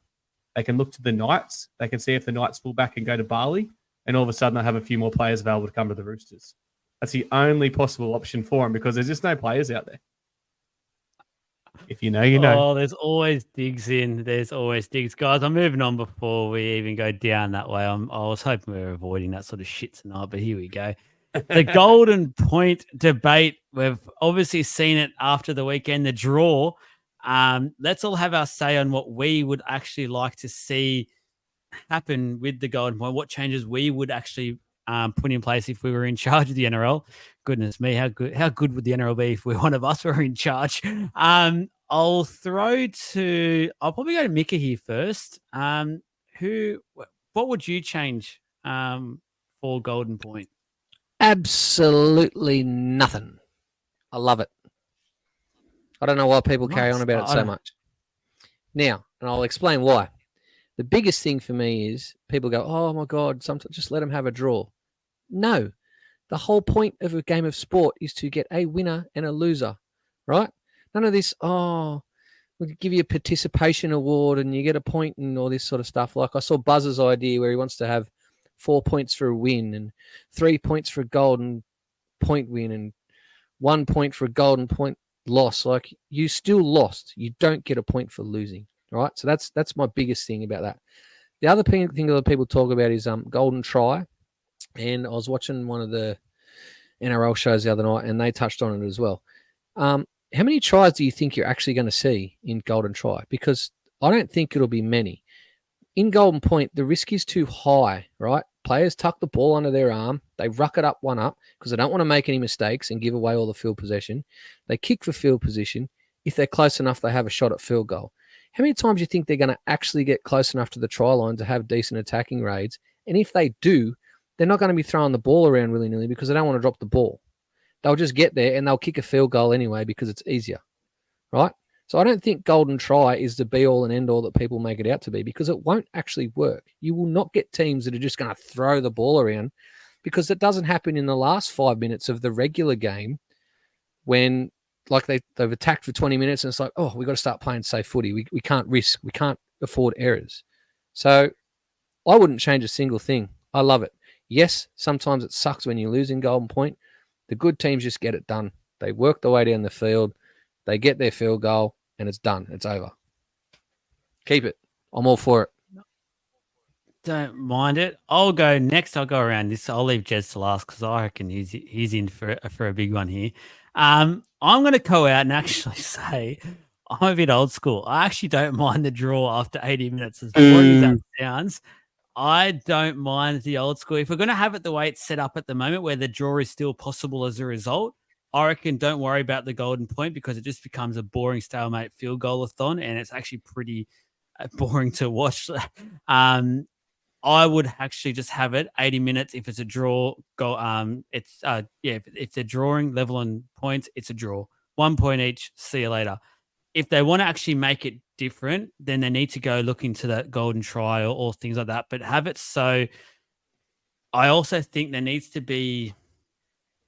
they can look to the Knights. They can see if the Knights full back and go to Bali, and all of a sudden they'll have a few more players available to come to the Roosters. That's the only possible option for them because there's just no players out there. If you know, you know. Oh, there's always digs in. There's always digs. Guys, I'm moving on before we even go down that way. I was hoping we were avoiding that sort of shit tonight, but here we go. The golden point debate. We've obviously seen it after the weekend, the draw. Let's all have our say on what we would actually like to see happen with the golden point, what changes we would actually put in place if we were in charge of the NRL. Goodness me, how good would the NRL be if one of us were in charge? I'll probably go to Mika here first. What would you change for golden point? Absolutely nothing. I love it. I don't know why people carry on about it so much. Now, and I'll explain why. The biggest thing for me is people go, oh my God, sometimes just let them have a draw. No, the whole point of a game of sport is to get a winner and a loser, right? None of this, we're we'll give you a participation award and you get a point and all this sort of stuff. Like I saw Buzz's idea where he wants to have 4 points for a win and 3 points for a golden point win and 1 point for a golden point loss. Like you still lost. You don't get a point for losing. Right. So that's my biggest thing about that. The other thing that people talk about is golden try. And I was watching one of the NRL shows the other night and they touched on it as well. How many tries do you think you're actually going to see in golden try? Because I don't think it'll be many. In golden point, the risk is too high, right? Players tuck the ball under their arm. They ruck it up one up because they don't want to make any mistakes and give away all the field possession. They kick for field position. If they're close enough, they have a shot at field goal. How many times do you think they're going to actually get close enough to the try line to have decent attacking raids? And if they do, they're not going to be throwing the ball around willy-nilly because they don't want to drop the ball. They'll just get there and they'll kick a field goal anyway because it's easier, right? So I don't think golden try is the be-all and end-all that people make it out to be because it won't actually work. You will not get teams that are just going to throw the ball around because it doesn't happen in the last 5 minutes of the regular game when like they've attacked for 20 minutes and it's like, oh, we've got to start playing safe footy. We can't risk. We can't afford errors. So I wouldn't change a single thing. I love it. Yes, sometimes it sucks when you lose in golden point. The good teams just get it done. They work their way down the field. They get their field goal, and it's done. It's over. Keep it. I'm all for it. Don't mind it. I'll go next. I'll go around this. I'll leave Jez to last because I reckon he's in for a big one here. I'm going to go out and actually say I'm a bit old school. I actually don't mind the draw after 80 minutes. As boring as that sounds, I don't mind the old school. If we're going to have it the way it's set up at the moment, where the draw is still possible as a result, I reckon don't worry about the golden point because it just becomes a boring stalemate field goal-a-thon, and it's actually pretty boring to watch. I would actually just have it 80 minutes. If it's a draw, go. If they're drawing level on points, it's a draw. 1 point each. See you later. If they want to actually make it different, then they need to go look into that golden try or things like that. But have it so. I also think there needs to be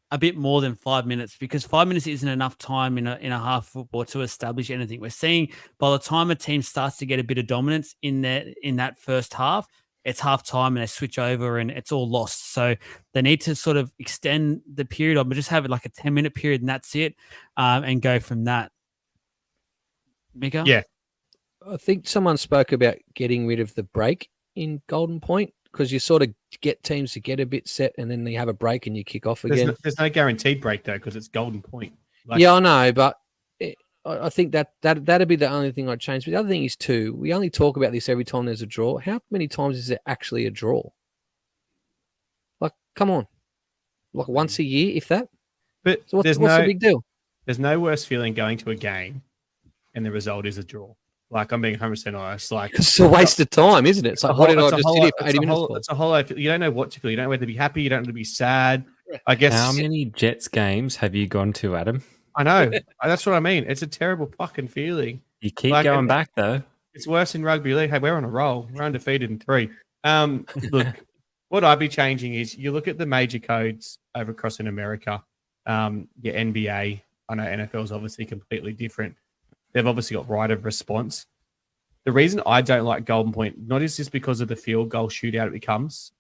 a bit more than 5 minutes because 5 minutes isn't enough time in a half football to establish anything. We're seeing by the time a team starts to get a bit of dominance in that first half, it's half time and they switch over and it's all lost. So they need to sort of extend the period or just have it like a 10-minute period and that's it, and go from that. Mika? Yeah. I think someone spoke about getting rid of the break in golden point because you sort of get teams to get a bit set and then they have a break and you kick off again. There's no guaranteed break though because it's golden point. Yeah, I know, but I think that'd be the only thing I'd change. But the other thing is too, we only talk about this every time there's a draw. How many times is there actually a draw? Like, come on, like once a year, if that. But so what's the big deal? There's no worse feeling going to a game and the result is a draw. Like I'm being 100% honest. Like it's a waste of time, isn't it? It's like, why did I just sit here for 80 minutes? It's a whole. You don't know what to feel. You don't know whether to be happy. You don't know to be sad. I guess. How many Jets games have you gone to, Adam? I know. That's what I mean. It's a terrible fucking feeling. You keep going back though. It's worse in rugby league. Hey, we're on a roll. We're undefeated in 3. Look, what I'd be changing is you look at the major codes over across in America. Your NBA. I know NFL is obviously completely different. They've obviously got right of response. The reason I don't like golden point, not is just because of the field goal shootout it becomes.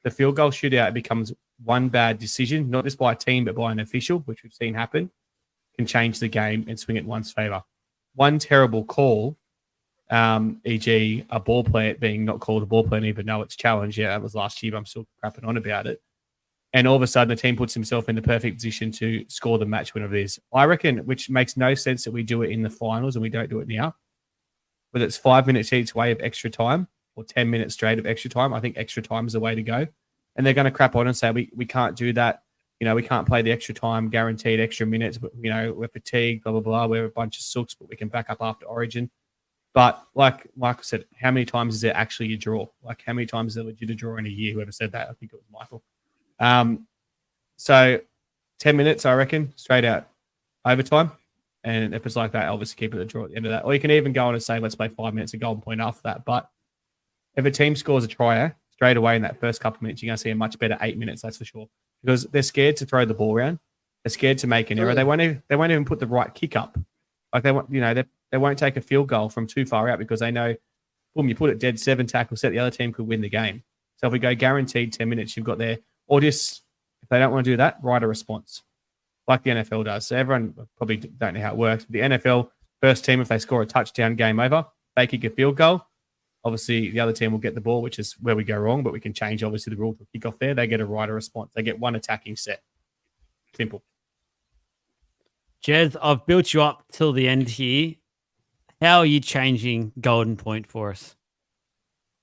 The field goal shootout becomes one bad decision, not just by a team, but by an official, which we've seen happen, can change the game and swing it in one's favour. One terrible call, e.g. a ball player being not called a ball player, even though it's challenged. Yeah, that was last year, but I'm still crapping on about it. And all of a sudden, the team puts himself in the perfect position to score the match whenever it is. I reckon, which makes no sense that we do it in the finals and we don't do it now. Whether it's 5 minutes each way of extra time or 10 minutes straight of extra time, I think extra time is the way to go. And they're going to crap on and say, we can't do that. You know, we can't play the extra time, guaranteed extra minutes. But, you know, we're fatigued, blah, blah, blah. We're a bunch of sooks, but we can back up after Origin. But like Michael said, how many times is there actually a draw? Like how many times is there legit a draw in a year? Whoever said that, I think it was Michael. So 10 minutes, I reckon, straight out overtime. And if it's like that, obviously keep it a draw at the end of that. Or you can even go on and say, let's play 5 minutes of golden point after that. But if a team scores a try straight away in that first couple of minutes, you're going to see a much better 8 minutes, that's for sure. Because they're scared to throw the ball around. They're scared to make an error. They won't even put the right kick up. Like they want, you know, They won't take a field goal from too far out because they know, boom, you put it dead 7 tackles set, the other team could win the game. So if we go guaranteed 10 minutes, you've got there, or just, if they don't want to do that, write a response like the NFL does. So everyone probably don't know how it works. But the NFL, first team, if they score a touchdown, game over, they kick a field goal. Obviously, the other team will get the ball, which is where we go wrong, but we can change, obviously, the rule for kickoff there. They get a right response. They get one attacking set. Simple. Jez, I've built you up till the end here. How are you changing Golden Point for us?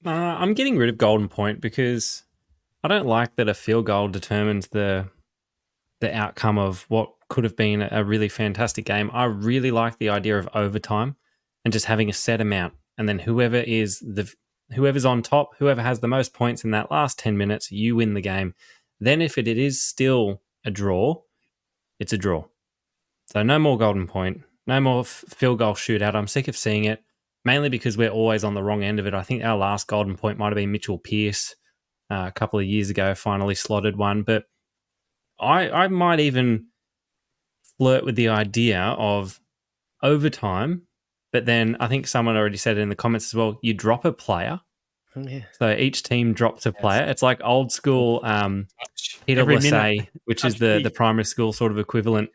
I'm getting rid of Golden Point because I don't like that a field goal determines the outcome of what could have been a really fantastic game. I really like the idea of overtime and just having a set amount, and then whoever's on top, whoever has the most points in that last 10 minutes, you win the game. Then if it is still a draw, it's a draw. So no more Golden Point, no more field goal shootout. I'm sick of seeing it, mainly because we're always on the wrong end of it. I think our last Golden Point might have been Mitchell Pearce a couple of years ago, finally slotted one. But I might even flirt with the idea of overtime, but then I think someone already said it in the comments as well, you drop a player. Yeah. So each team drops a player. It's like old school Peter Every Lassay, minute. which is the primary school sort of equivalent.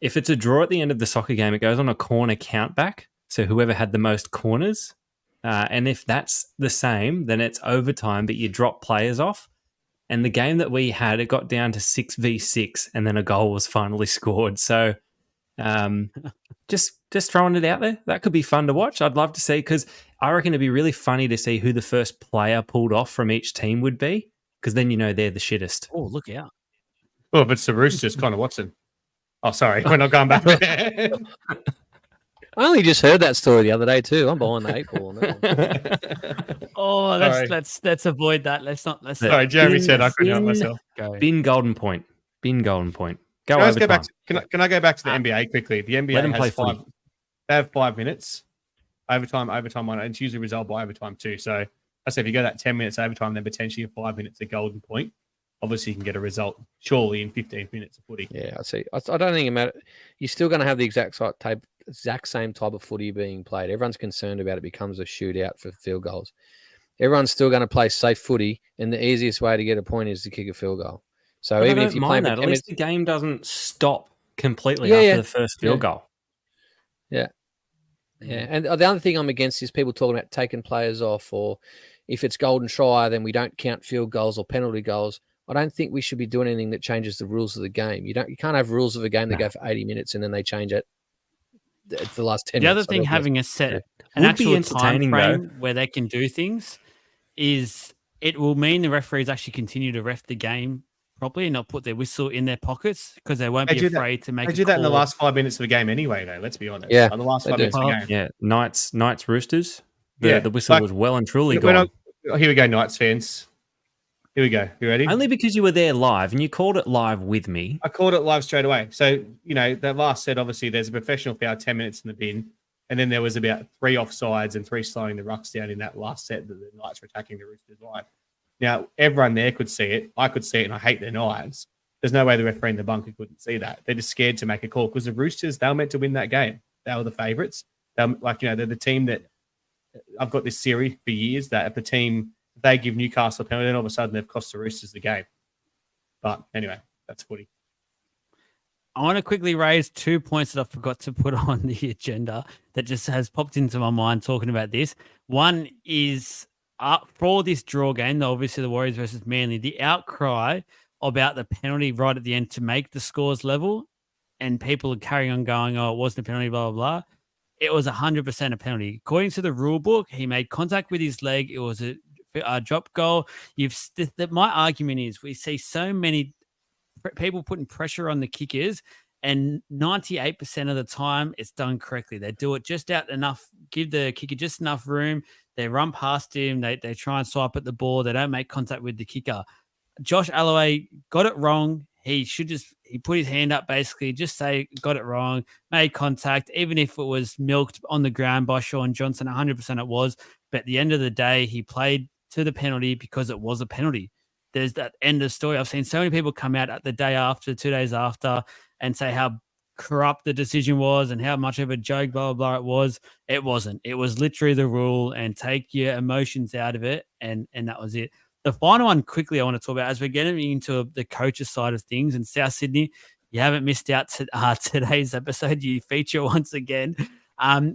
If it's a draw at the end of the soccer game, it goes on a corner count back. So whoever had the most corners. And if that's the same, then it's overtime, but you drop players off. And the game that we had, it got down to 6v6, and then a goal was finally scored. So just throwing it out there. That could be fun to watch. I'd love to see, because I reckon it'd be really funny to see who the first player pulled off from each team would be, because then you know they're the shittest. Oh, look out. Well, if it's the Roosters, Connor Watson. Oh, sorry. We're not going back there. I only just heard that story the other day too. I'm behind the 8 ball on that one. Oh, Sorry. let's avoid that. Let's not. Sorry, Jeremy said I couldn't help myself. go. Bin Golden Point. Go Can I, just go overtime. back can I go back to the NBA quickly? The NBA Let 'em has play 5. footy. They have 5 minutes. Overtime on it. And it's usually resolved by overtime too. So I say if you go that 10 minutes overtime, then potentially 5 minutes a Golden Point. Obviously, you can get a result surely in 15 minutes of footy. Yeah, I see. I don't think it matters. You're still going to have the exact same type of footy being played. Everyone's concerned about it becomes a shootout for field goals. Everyone's still going to play safe footy, and the easiest way to get a point is to kick a field goal. So But even I if you don't play mind that, at least the game doesn't stop completely after the first field goal. Yeah. And the other thing I'm against is people talking about taking players off, or if it's golden try, then we don't count field goals or penalty goals. I don't think we should be doing anything that changes the rules of the game. You can't have rules of a game that go for 80 minutes and then they change it for the last 10 The minutes. other thing, having a set, an Would be actual time entertaining, frame where they can do things, is it will mean the referees actually continue to ref the game properly and not put their whistle in their pockets, because they won't be afraid to make. They do that in the last 5 minutes of the game anyway, though. Let's be honest. Yeah, the last 5 do. minutes of the game. Yeah, Knights Roosters. Yeah, The whistle like, was well and truly We're gone. here we go, Knights fans. Here we go. You ready? Only because you were there live and you called it live with me. I called it live straight away. So, that last set, obviously, there's a professional foul, 10 minutes in the bin. And then there was about 3 offsides and 3 slowing the rucks down in that last set that the Knights were attacking the Roosters live. Now, everyone there could see it. I could see it, and I hate their Knights. There's no way the referee in the bunker couldn't see that. They're just scared to make a call because the Roosters, they were meant to win that game. They were the favourites. They're the team that I've got this theory for years that if the team, they give Newcastle a penalty, then all of a sudden they've cost the Roosters the game. But anyway, that's footy. I want to quickly raise 2 points that I forgot to put on the agenda that just has popped into my mind talking about this. One is for this draw game, obviously the Warriors versus Manly, the outcry about the penalty right at the end to make the scores level, and people are carrying on going, oh, it wasn't a penalty, blah, blah, blah. It was 100% a penalty. According to the rule book, he made contact with his leg. It was a drop goal. My argument is we see so many people putting pressure on the kickers, and 98% of the time it's done correctly. They do it just out enough, give the kicker just enough room. They run past him. They try and swipe at the ball. They don't make contact with the kicker. Josh LOI got it wrong. He put his hand up, basically, just say, got it wrong, made contact, even if it was milked on the ground by Sean Johnson, 100% it was. But at the end of the day, he played to the penalty because it was a penalty. There's that end of story. I've seen so many people come out at the day after, 2 days after, and say how corrupt the decision was and how much of a joke, blah, blah, blah it was. It wasn't. It was literally the rule, and take your emotions out of it. And that was it. The final one quickly I want to talk about as we're getting into the coach's side of things in South Sydney. You haven't missed out to today's episode. You feature once again.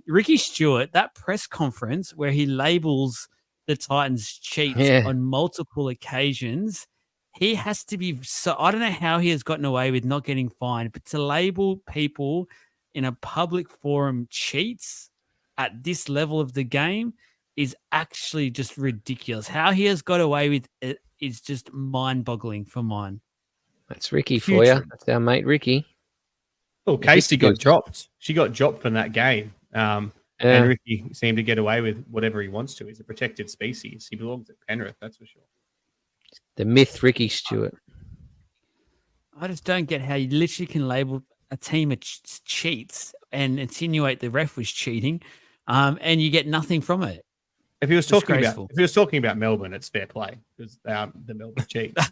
Ricky Stewart, that press conference where he labels the Titans cheats on multiple occasions. He has to be so. I don't know how he has gotten away with not getting fined, but to label people in a public forum cheats at this level of the game is actually just ridiculous. How he has got away with it is just mind-boggling for mine. That's Ricky for you. That's our mate Ricky. Well, Casey got dropped. She got dropped from that game. And Ricky seemed to get away with whatever he wants to. He's a protected species. He belongs at Penrith, that's for sure. The myth Ricky Stewart. I just don't get how you literally can label a team of cheats and insinuate the ref was cheating, and you get nothing from it. If he was talking about Melbourne, it's fair play because they are the Melbourne Chiefs.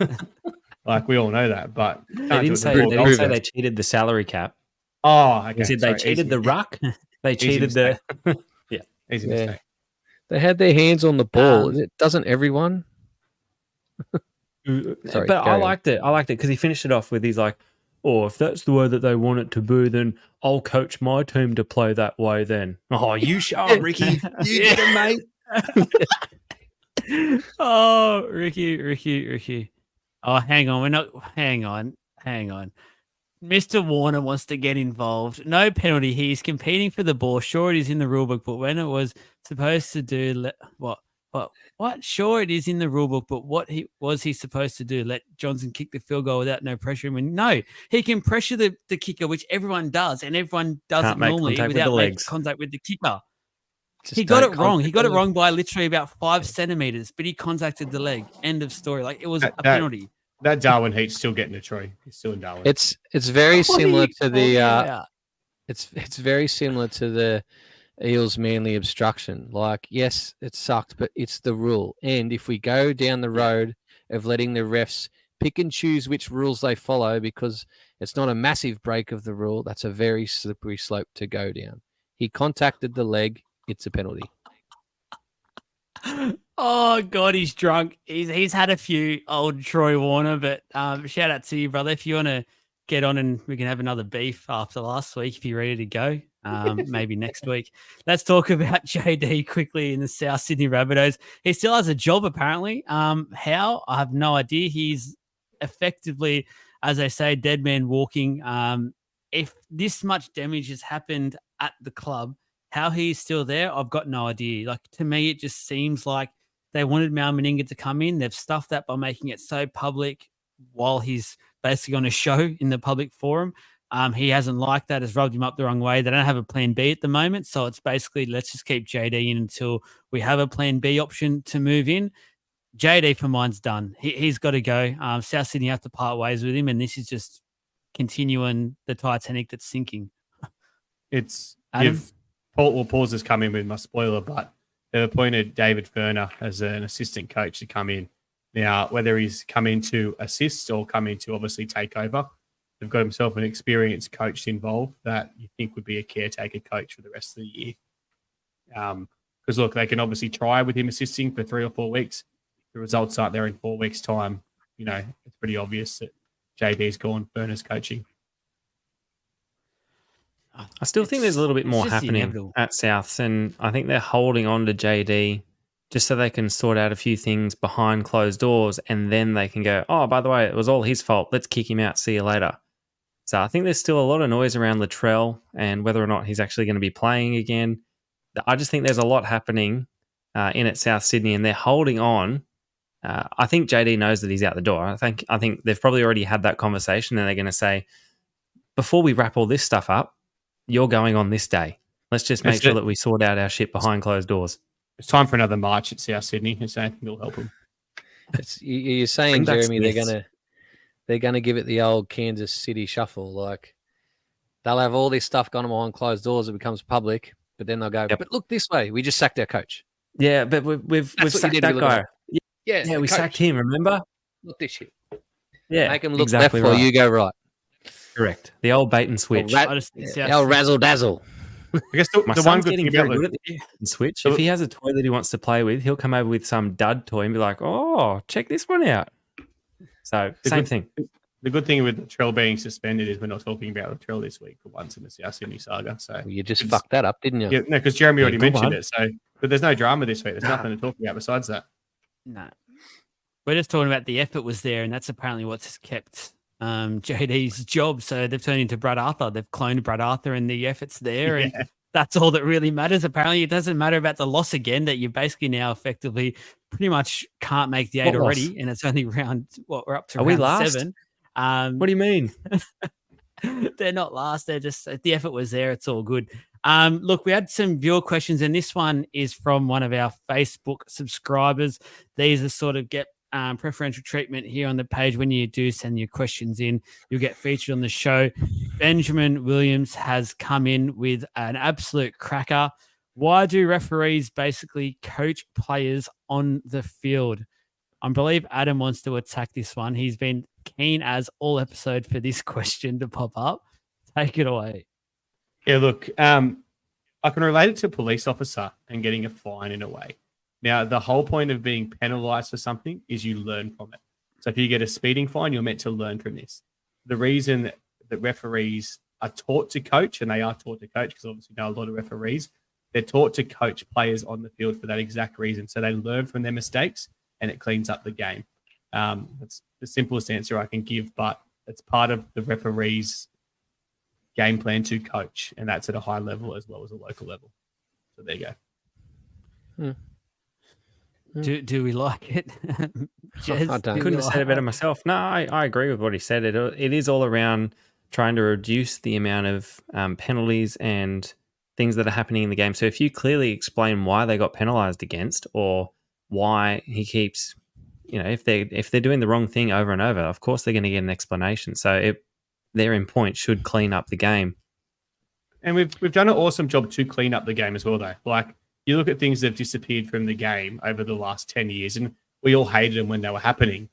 Like we all know that, but they didn't say they cheated the salary cap. Oh, okay. They said they cheated the ruck. They cheated the easy mistake. They had their hands on the ball. Doesn't everyone? Sorry, but I liked it. I liked it because he finished it off with he's like, "Oh, if that's the way that they want it to be, then I'll coach my team to play that way." Then, you show it, Ricky. You get it, mate. Oh, Ricky. Oh, hang on. Hang on. Mr. Warner wants to get involved. No penalty. He's competing for the ball. Sure, it is in the rule book, but when it was supposed to do what? Sure, it is in the rule book, but what was he supposed to do? Let Johnson kick the field goal without no pressure? I mean, no, he can pressure the kicker, which everyone does, and everyone does it normally without making contact with the kicker. He got it wrong. He got it wrong by literally about 5 centimeters, but he contacted the leg. End of story. Like it was a penalty. That Darwin Heat's still getting a try. He's still in Darwin. It's very similar to the. It's very similar to the Eels Manly obstruction. Like, yes, it sucked, but it's the rule. And if we go down the road of letting the refs pick and choose which rules they follow, because it's not a massive break of the rule, that's a very slippery slope to go down. He contacted the leg. It's a penalty. Oh God, he's drunk. He's had a few, old Troy Warner, but shout out to you, brother. If you want to get on and we can have another beef after last week, if you're ready to go, maybe next week. Let's talk about JD quickly in the South Sydney Rabbitohs. He still has a job apparently. How? I have no idea. He's effectively, as I say, dead man walking. If this much damage has happened at the club, how he's still there, I've got no idea. Like, to me, it just seems like they wanted Mal Meninga to come in. They've stuffed that by making it so public while he's basically on a show in the public forum. He hasn't liked that. It's rubbed him up the wrong way. They don't have a plan B at the moment. So it's basically, let's just keep JD in until we have a plan B option to move in. JD for mine's done. He's got to go. South Sydney have to part ways with him. And this is just continuing the Titanic that's sinking. It's Paul's has come in with my spoiler, but they've appointed David Furner as an assistant coach to come in. Now, whether he's come in to assist or come in to obviously take over, they've got himself an experienced coach involved that you think would be a caretaker coach for the rest of the year. Because, look, they can obviously try with him assisting for 3 or 4 weeks. The results aren't there in 4 weeks' time. You know, it's pretty obvious that JD's gone, Furner's coaching. I still think there's a little bit more happening at Souths, and I think they're holding on to JD just so they can sort out a few things behind closed doors, and then they can go, oh, by the way, it was all his fault. Let's kick him out. See you later. So I think there's still a lot of noise around Latrell and whether or not he's actually going to be playing again. I just think there's a lot happening in at South Sydney, and they're holding on. I think JD knows that he's out the door. I think they've probably already had that conversation, and they're going to say, before we wrap all this stuff up, you're going on this day. Let's just make sure that we sort out our shit behind closed doors. It's time for another march at South Sydney. It's anything that'll help them. You're saying, Jeremy, they're gonna give it the old Kansas City shuffle. Like, they'll have all this stuff going on behind closed doors. It becomes public, but then they'll go, but look this way. We just sacked our coach. Yeah, but we've sacked that guy. Yeah, we sacked him, remember? Look this shit. Yeah, make him look exactly left right. while you go right. Correct. The old bait and switch. Rat- I just think The old razzle dazzle. I guess the My one son's good getting thing very about good at the bait and switch. If he has a toy that he wants to play with, he'll come over with some dud toy and be like, "Oh, check this one out." So same thing. The good thing with the Trell being suspended is we're not talking about the Trell this week for once in the South Sydney saga. So Well, you just fucked that up, didn't you? yeah, no, because Jeremy already good mentioned one. it. So, but there's no drama this week. There's nothing to talk about besides that. No. We're just talking about the effort was there, and that's apparently what's kept JD's job. So they've turned into Brad Arthur. They've cloned Brad Arthur, and the effort's there, and that's all that really matters. Apparently, it doesn't matter about the loss again. That you basically now effectively pretty much can't make the 8 What already, loss? and it's only round. What we're up to Are we round last? 7. What do you mean? They're not last. They're just the effort was there. It's all good. Look, we had some viewer questions, and this one is from one of our Facebook subscribers. These are sort of get preferential treatment here on the page. When you do send your questions in, you'll get featured on the show. Benjamin Williams has come in with an absolute cracker. Why do referees basically coach players on the field? I believe Adam wants to attack this one. He's been keen as all episode for this question to pop up. Take it away. Yeah, look, I can relate it to a police officer and getting a fine in a way. Now, the whole point of being penalised for something is you learn from it. So if you get a speeding fine, you're meant to learn from this. The reason that referees are taught to coach, and they are taught to coach because obviously know a lot of referees, they're taught to coach players on the field for that exact reason. So they learn from their mistakes and it cleans up the game. That's the simplest answer I can give, but it's part of the referee's game plan to coach, and that's at a high level as well as a local level. So there you go. Do we like it? Jez, I don't. do we Couldn't have like said it better myself. No, I agree with what he said. It is all around trying to reduce the amount of penalties and things that are happening in the game. So if you clearly explain why they got penalised against, or why he keeps, if they're doing the wrong thing over and over, of course they're going to get an explanation. So their in point should clean up the game. And we've done an awesome job to clean up the game as well, though. Like, you look at things that have disappeared from the game over the last 10 years, and we all hated them when they were happening.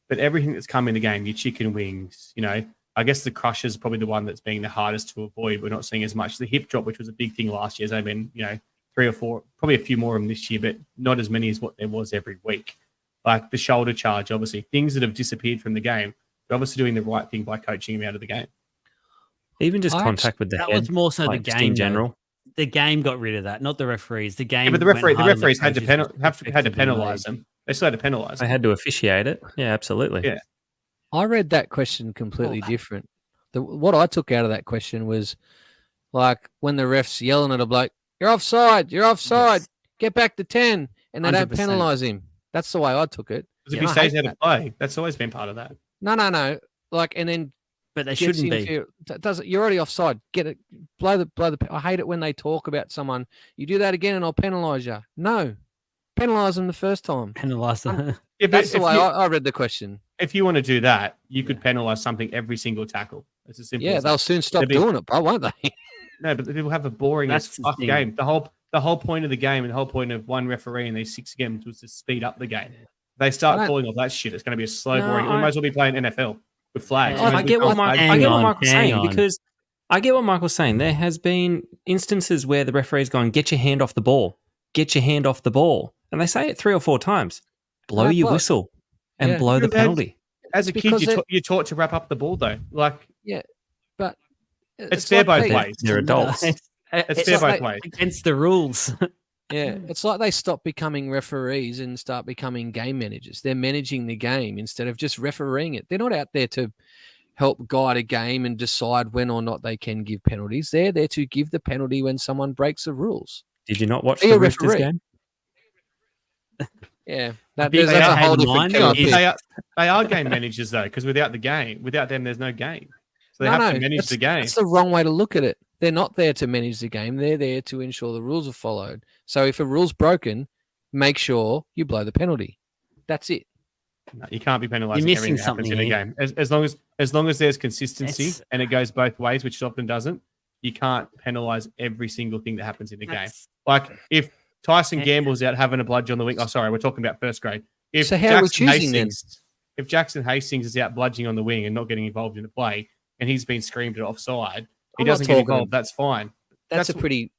But everything that's come in the game, your chicken wings, I guess the crush is probably the one that's being the hardest to avoid. We're not seeing as much. The hip drop, which was a big thing last year, has only been, 3 or 4, probably a few more of them this year, but not as many as what there was every week. Like the shoulder charge, obviously, things that have disappeared from the game. We're obviously doing the right thing by coaching them out of the game. Even just contact with the that head. was more so like, the just game in general. though. The game got rid of that, not the referees. The game, Yeah, but the went harder than referees had to coaches had to effectively penalise made. them. They still had to penalise They them. had to officiate it. Yeah, absolutely. Yeah. I read that question completely different. What I took out of that question was like when the ref's yelling at a bloke, "You're offside, you're offside, Yes. get back to 10," and they don't 100%. penalise him. That's the way I took it. Because if And he I stays hate out of that. play, that's always been part of that. No. Like, and then But they gets shouldn't into be. does it? You're already offside. Get it. Blow the. I hate it when they talk about someone. You do that again, and I'll penalise you. No, penalise them the first time. Penalised. Yeah, but That's the if way you- I read the question. If you want to do that, you could penalise something every single tackle. It's as simple Yeah, as they'll that. soon stop They'll be- doing it, bro, won't they? No, but people have a boring as That's the fuck thing. game. The whole point of the game and the whole point of one referee and these 6 games was to speed up the game. They I start don't- calling off that shit. It's going to be a slow, No, boring. We I- might as well be playing NFL with flags. Yeah, We might I as get well what be playing Hang I get what on, Michael's hang saying on. because I get what Michael's saying. There has been instances where the referee's going, "Get your hand off the ball, get your hand off the ball," and they say it 3 or 4 times. Blow Yeah, your but- whistle and yeah. blow the Because that's- penalty. As a kid, because you're taught to wrap up the ball, though. Like, But it's fair both they- ways. They're adults. It's fair like both ways. Against the rules. Yeah, it's like they stop becoming referees and start becoming game managers. They're managing the game instead of just refereeing it. They're not out there to help guide a game and decide when or not they can give penalties. They're there to give the penalty when someone breaks the rules. Did you not watch Be the a Roosters referee. game? Yeah, big that's a thing whole in different mind kettle of is- fish. They are game managers, though, because without them, there's no game. So they have to manage the game. That's the wrong way to look at it. They're not there to manage the game. They're there to ensure the rules are followed. So if a rule's broken, make sure you blow the penalty. That's it. No, you can't be penalising You're everything missing that happens in a something game. As long as there's consistency It's- and it goes both ways, which it often doesn't, you can't penalise every single thing that happens in the game. That's- Like if Tyson Yeah. Gamble's out having a bludge on the wing. Oh, sorry, we're talking about first grade. So how are we choosing then? If Jackson Hastings is out bludging on the wing and not getting involved in the play, and he's been screamed at offside, he I'm not doesn't get talking- involved. That's fine. That's a what- pretty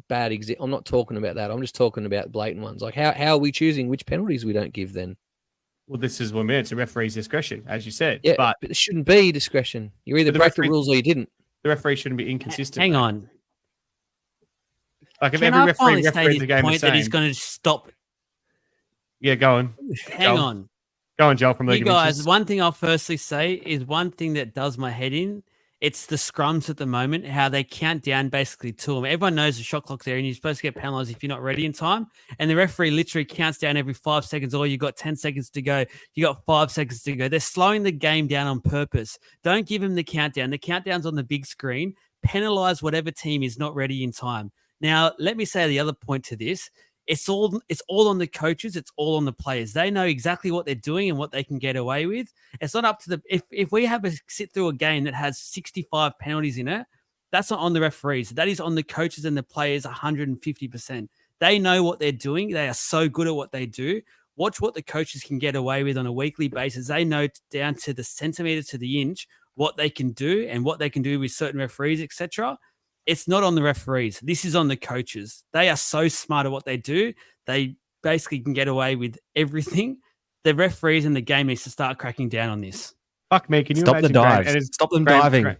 bad example. I'm not talking about that. I'm just talking about blatant ones. Like how are we choosing which penalties we don't give then? Well, this is what I mean. It's a referee's discretion, as you said. Yeah, But but it shouldn't be discretion. You either But the break the referee- rules or you didn't. the referee shouldn't be inconsistent. Hang though. on. Like if Can every I finally referee state referees his the game the point that he's same. going to stop? Yeah, go on. Hang Joel. on. Go on, Joel from You League of guys, Inches. one thing I'll firstly say is one thing that does my head in. It's the scrums at the moment, how they count down basically to them. Everyone knows the shot clock's there and you're supposed to get penalised if you're not ready in time. And the referee literally counts down every 5 seconds. Or you got 10 seconds to go. You got 5 seconds to go. They're slowing the game down on purpose. Don't give them the countdown. The countdown's on the big screen. Penalise whatever team is not ready in time. Now, let me say the other point to this. It's all on the coaches. It's all on the players. They know exactly what they're doing and what they can get away with. It's not up to the if we have a sit through a game that has 65 penalties in it, that's not on the referees. That is on the coaches and the players 150%. They know what they're doing. They are so good at what they do. Watch what the coaches can get away with on a weekly basis. They know down to the centimeter to the inch what they can do and what they can do with certain referees, etc. It's not on the referees. This is on the coaches. They are so smart at what they do. They basically can get away with everything. The referees in the game needs to start cracking down on this. Fuck me. Can you Stop the imagine Graham dives. Enners- Stop them Graham- diving.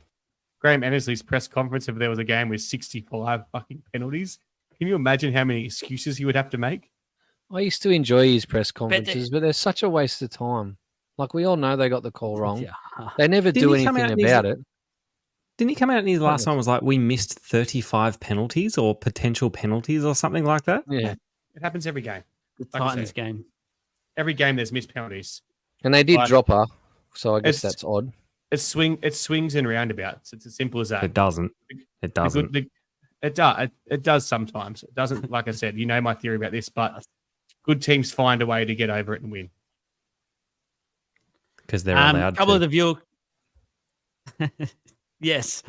Graham Ennersley's press conference if there was a game with 65 fucking penalties? Can you imagine how many excuses he would have to make? I used to enjoy his press conferences, but they're such a waste of time. Like we all know they got the call wrong. Yeah. They never Didn't do he come anything out and about it. Didn't he come out in his last yes. one was like, we missed 35 penalties or potential penalties or something like that? Yeah. It happens every game. The Like I Titans said. game. Every game there's missed penalties. And they did Like, drop her, so I guess it's- that's odd. It swings and roundabouts. It's as simple as that. It doesn't. It The doesn't. good- it does sometimes. It doesn't, like I said, you know my theory about this, but good teams find a way to get over it and win. Because they're allowed A couple to. of the viewer. Yes.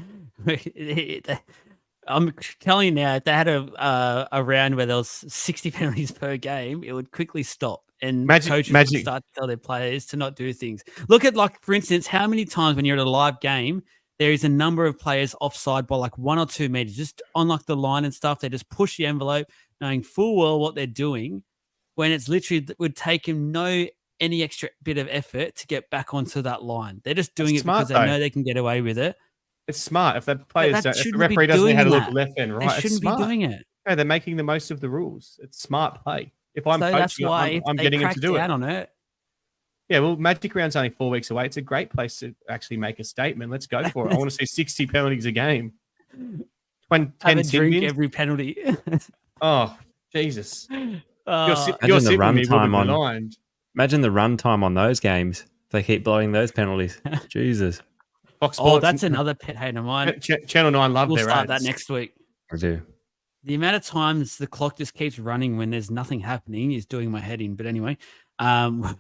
I'm telling you now, if they had a round where there was 60 penalties per game, it would quickly stop. And coaches would start to tell their players to not do things. Look at, like, for instance, how many times when you're at a live game, there is a number of players offside by like 1 or 2 meters, just on like the line and stuff. They just push the envelope, knowing full well what they're doing, when it's literally would take them any extra bit of effort to get back onto that line. They're just doing it because they know they can get away with it. It's smart. If the players that if the shouldn't be referee doesn't know how to doing look that. left and They right, it's shouldn't be smart. doing it. No, they're making the most of the rules. It's smart play. If I'm So that's coaching, why if I'm they getting him crack to do down it. on it. Yeah, well, Magic Round's only 4 weeks away. It's a great place to actually make a statement. Let's go for it. I want to see 60 penalties a game. 10 Have a sin drink bins. every penalty. Oh, Jesus. You're Imagine the sitting run with me, time on- blind. Imagine the run time on those games. If they keep blowing those penalties. Jesus. Fox Oh, Sports that's and- another pet hate of mine. Channel 9 love We'll their start ads. that next week. I do. The amount of times the clock just keeps running when there's nothing happening is doing my head in. But anyway,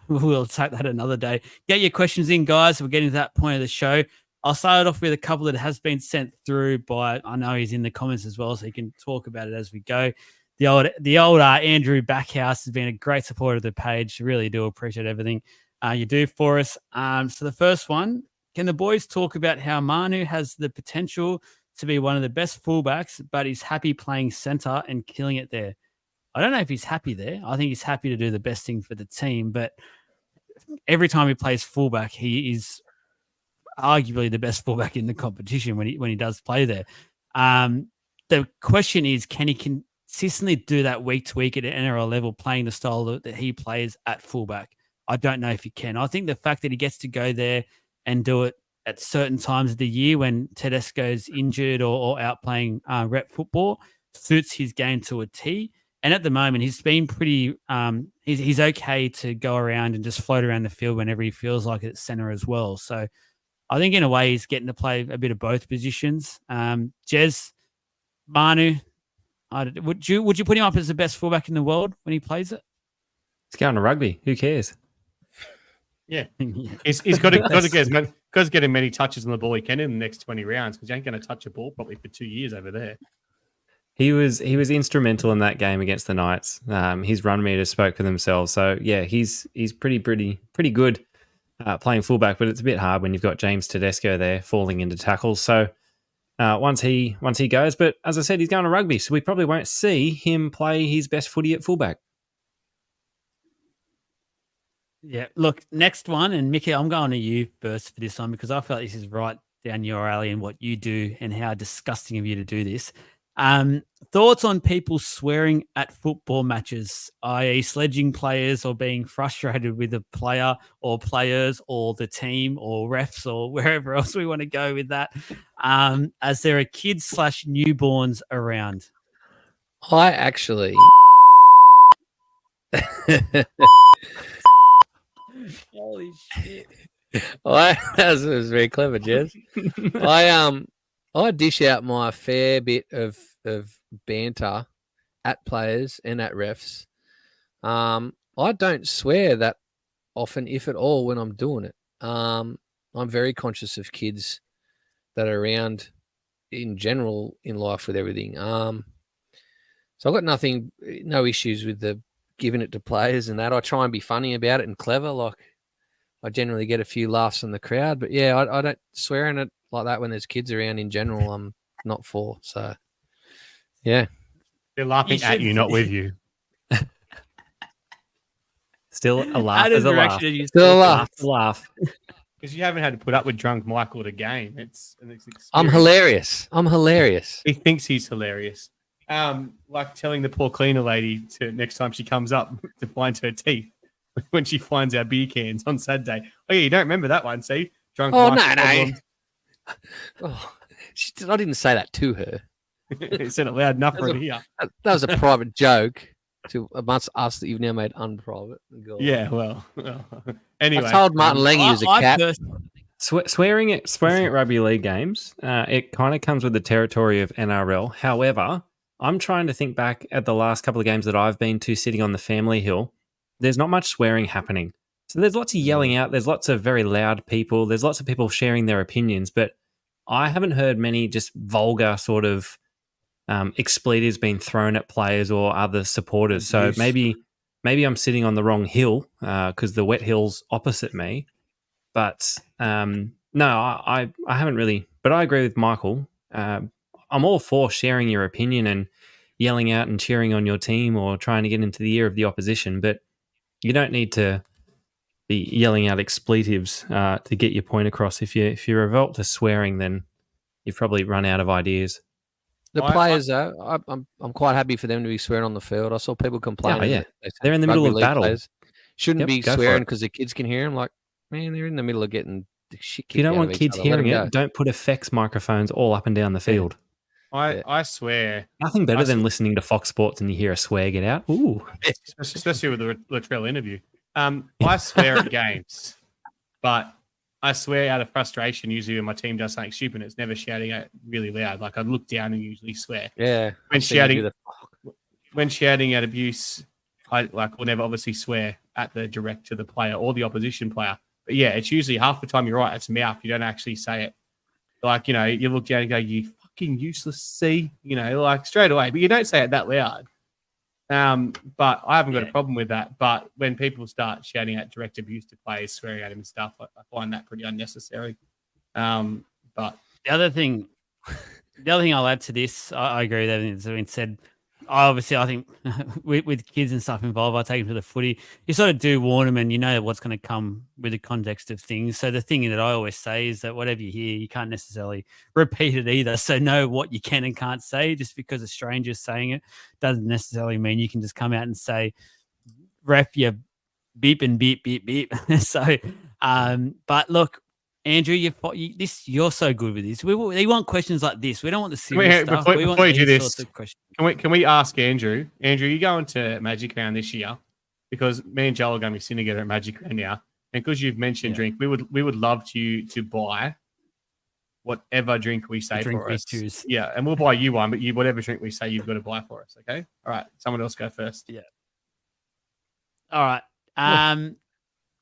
we'll take that another day. Get your questions in, guys. We're getting to that point of the show. I'll start off with a couple that has been sent through by, I know he's in the comments as well, so he can talk about it as we go. The old Andrew Backhouse has been a great supporter of the page. Really do appreciate everything you do for us. So the first one, can the boys talk about how Manu has the potential to be one of the best fullbacks, but he's happy playing center and killing it there? I don't know if he's happy there. I think he's happy to do the best thing for the team, but every time he plays fullback, he is arguably the best fullback in the competition when he does play there. The question is, can he consistently do that week to week at an NRL level, playing the style that he plays at fullback? I don't know if he can. I think the fact that he gets to go there and do it at certain times of the year when Tedesco's injured or out playing rep football suits his game to a T. And at the moment, he's been pretty he's okay to go around and just float around the field whenever he feels like it's center as well. So I think in a way he's getting to play a bit of both positions. Jez, Manu, would you put him up as the best fullback in the world when he plays it? He's going to rugby. Who cares? Yeah. He's got to get as many touches on the ball he can in the next 20 rounds because he ain't going to touch a ball probably for 2 years over there. He was instrumental in that game against the Knights. His run meters spoke for themselves. So yeah, he's pretty good. playing fullback, but it's a bit hard when you've got James Tedesco there falling into tackles. So once he goes, but as I said, he's going to rugby, so we probably won't see him play his best footy at fullback. Yeah. Look, next one, and Mickey, I'm going to you first for this one because I feel like this is right down your alley and what you do and how disgusting of you to do this. Thoughts on people swearing at football matches, i.e. sledging players or being frustrated with a player or players or the team or refs or wherever else we want to go with that, as there are kids / newborns around. I actually Holy shit. that was very clever, Jez. I dish out my fair bit of banter at players and at refs. I don't swear that often, if at all, when I'm doing it. I'm very conscious of kids that are around in general in life with everything. So I've got no issues with the giving it to players and that. I try and be funny about it and clever. Like I generally get a few laughs in the crowd, but yeah, I don't swear in it like that when there's kids around in general. I'm not for. So yeah, They're laughing at you, not with you. Still a laugh How is does a the laugh. reaction of you Still a talk laugh. Laugh. Because you haven't had to put up with drunk Michael at a game. It's I'm hilarious. hilarious. He thinks he's hilarious. Like telling the poor cleaner lady to next time she comes up to find her teeth when she finds our beer cans on Saturday. Oh yeah, you don't remember that one, see? Drunk. Oh, Michael no. problems. Oh, I didn't say that to her. He said it loud enough for her to hear. That was a private joke to amongst us that you've now made unprivate. God. Yeah, well. Anyway, I told Martin Lengy he was a cat. Swearing at rugby league games, it kind of comes with the territory of NRL. However, I'm trying to think back at the last couple of games that I've been to sitting on the family hill. There's not much swearing happening. So there's lots of yelling out. There's lots of very loud people. There's lots of people sharing their opinions. But I haven't heard many just vulgar sort of expletives being thrown at players or other supporters. So maybe I'm sitting on the wrong hill because the wet hill's opposite me. But no, I haven't really. But I agree with Michael. I'm all for sharing your opinion and yelling out and cheering on your team or trying to get into the ear of the opposition. But you don't need to be yelling out expletives to get your point across. If you revolt to swearing, then you've probably run out of ideas. The players, though, I'm quite happy for them to be swearing on the field. I saw people complaining. Oh, yeah. That They're in the middle of rugby league battle. players shouldn't be Go for swearing it. because the kids can hear them. Like, man, they're in the middle of getting the shit kicked If you don't out want of each kids other. Let hearing 'em it, go. don't put effects microphones all up and down the field. I swear, Nothing better than listening to Fox Sports and you hear a swear get out. Ooh. especially with the Latrell interview. I swear at games, but I swear out of frustration. Usually, when my team does something stupid, it's never shouting out really loud. Like I look down and usually swear. Yeah. When I've seen you do shouting, that. when shouting at abuse, I will never obviously swear at the direct to the player or the opposition player. But yeah, it's usually half the time you're right. It's mouth. You don't actually say it. Like, you know, you look down and go, "You fucking useless C," you know, like straight away. But you don't say it that loud. But I haven't got a problem with that. But when people start shouting out direct abuse to players, swearing at him and stuff, I find that pretty unnecessary. But The other thing I'll add to this, I agree with everything that's been said. I think with kids and stuff involved, I take them to the footy. You sort of do warn them, and you know what's going to come with the context of things. So the thing that I always say is that whatever you hear, you can't necessarily repeat it either. So know what you can and can't say. Just because a stranger's saying it doesn't necessarily mean you can just come out and say, "Ref, you beep and beep beep beep." So, but look. Andrew, you're so good with this. We want questions like this. We don't want the serious stuff. We want before you do these this, sorts of questions. can we ask Andrew? Andrew, you going to Magic Round this year? Because me and Joel are going to be sitting together at Magic Round now, and because you've mentioned drink, we would love you to buy whatever drink we say Drink for we us. choose. Yeah, and we'll buy you one, but whatever drink we say you've got to buy for us. Okay. All right. Someone else go first. Yeah. All right.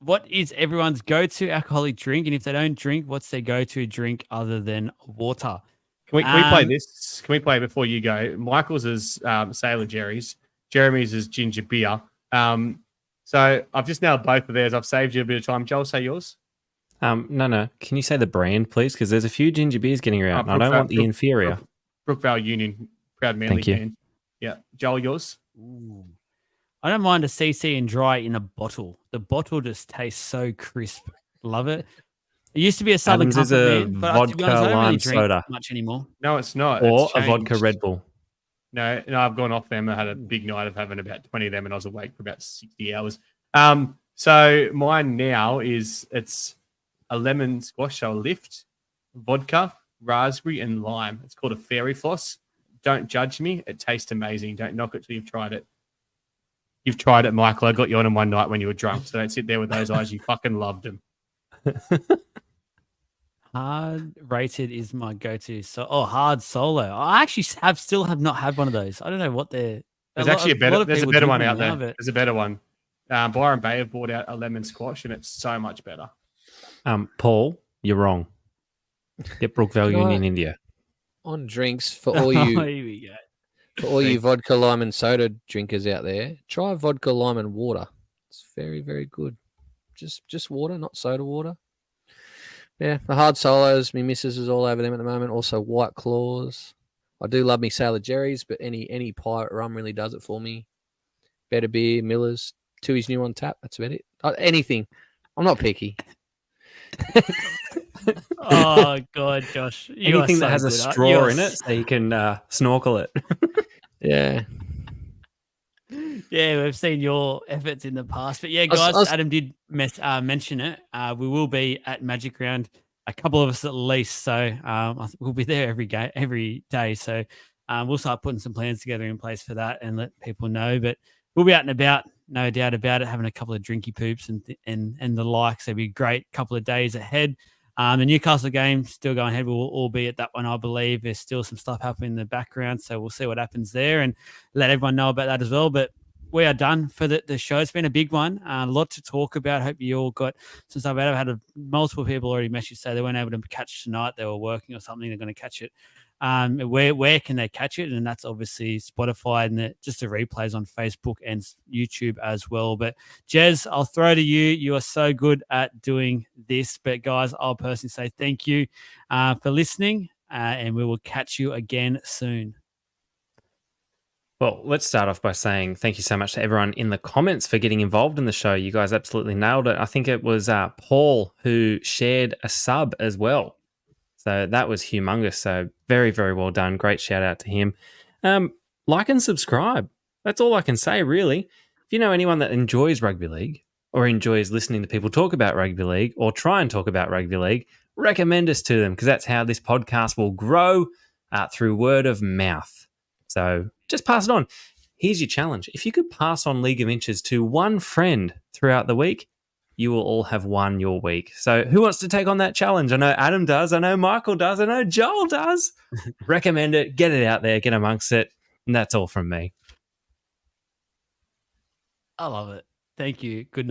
What is everyone's go-to alcoholic drink? And if they don't drink, what's their go-to drink other than water? Can we play this? Can we play before you go? Michael's is Sailor Jerry's. Jeremy's is ginger beer. So I've just nailed both of theirs. I've saved you a bit of time. Joel, say yours. No. Can you say the brand, please? Because there's a few ginger beers getting around. and I don't want the inferior. Brookvale Union, proud Manly Thank you. fan. Yeah, Joel, yours. Ooh. I don't mind a CC and dry in a bottle. The bottle just tastes so crisp. Love it. It used to be a Southern Adams is Comfort a man, but to be honest, vodka I don't really lime drink soda much anymore. No, it's not. or It's a vodka changed. Red Bull. No, I've gone off them. I had a big night of having about 20 of them, and I was awake for about 60 hours. So mine now it's a lemon squash, so a lift, vodka, raspberry, and lime. It's called a fairy floss. Don't judge me. It tastes amazing. Don't knock it till you've tried it. You've tried it, Michael. I got you on them one night when you were drunk, so don't sit there with those eyes. You fucking loved them. Hard rated is my go-to. So, hard solo. I actually still have not had one of those. I don't know what they're. There's actually there's a better one out there. But There's a better one. Byron Bay have brought out a lemon squash, and it's so much better. Paul, you're wrong. Get Brookvale Union India. On drinks for all you here we go. for all you vodka lime and soda drinkers out there, try vodka lime and water. It's very, very good. Just water, not soda water. Yeah, the hard solos, me missus is all over them at the moment. Also White Claws. I do love me Sailor Jerry's, but any pirate rum really does it for me. Better beer, Miller's, Tui's new on tap. That's about it. Anything. I'm not picky. Oh God, Josh! Anything that has a straw in it, so you can snorkel it. Yeah. Yeah, we've seen your efforts in the past, but yeah, guys, Adam did mention it. We will be at Magic Round, a couple of us at least. So we'll be there every day. So we'll start putting some plans together in place for that and let people know. But we'll be out and about, no doubt about it, having a couple of drinky poops and the likes. It'll be a great couple of days ahead. The Newcastle game still going ahead. We'll all be at that one, I believe. There's still some stuff happening in the background, so we'll see what happens there and let everyone know about that as well. But we are done for the show. It's been a big one. A lot to talk about. Hope you all got some stuff out of it. Multiple people already messaged say they weren't able to catch tonight. They were working or something. They're going to catch it. Where can they catch it? And that's obviously Spotify and just the replays on Facebook and YouTube as well. But Jez, I'll throw to you. You are so good at doing this. But guys, I'll personally say thank you for listening, and we will catch you again soon. Well, let's start off by saying thank you so much to everyone in the comments for getting involved in the show. You guys absolutely nailed it. I think it was Paul who shared a sub as well. So that was humongous. So very, very well done. Great shout out to him. Like and subscribe. That's all I can say, really. If you know anyone that enjoys rugby league or enjoys listening to people talk about rugby league or try and talk about rugby league, recommend us to them because that's how this podcast will grow through word of mouth. So just pass it on. Here's your challenge. If you could pass on League of Inches to one friend throughout the week, you will all have won your week. So who wants to take on that challenge? I know Adam does. I know Michael does. I know Joel does. Recommend it. Get it out there. Get amongst it. And that's all from me. I love it. Thank you. Good night.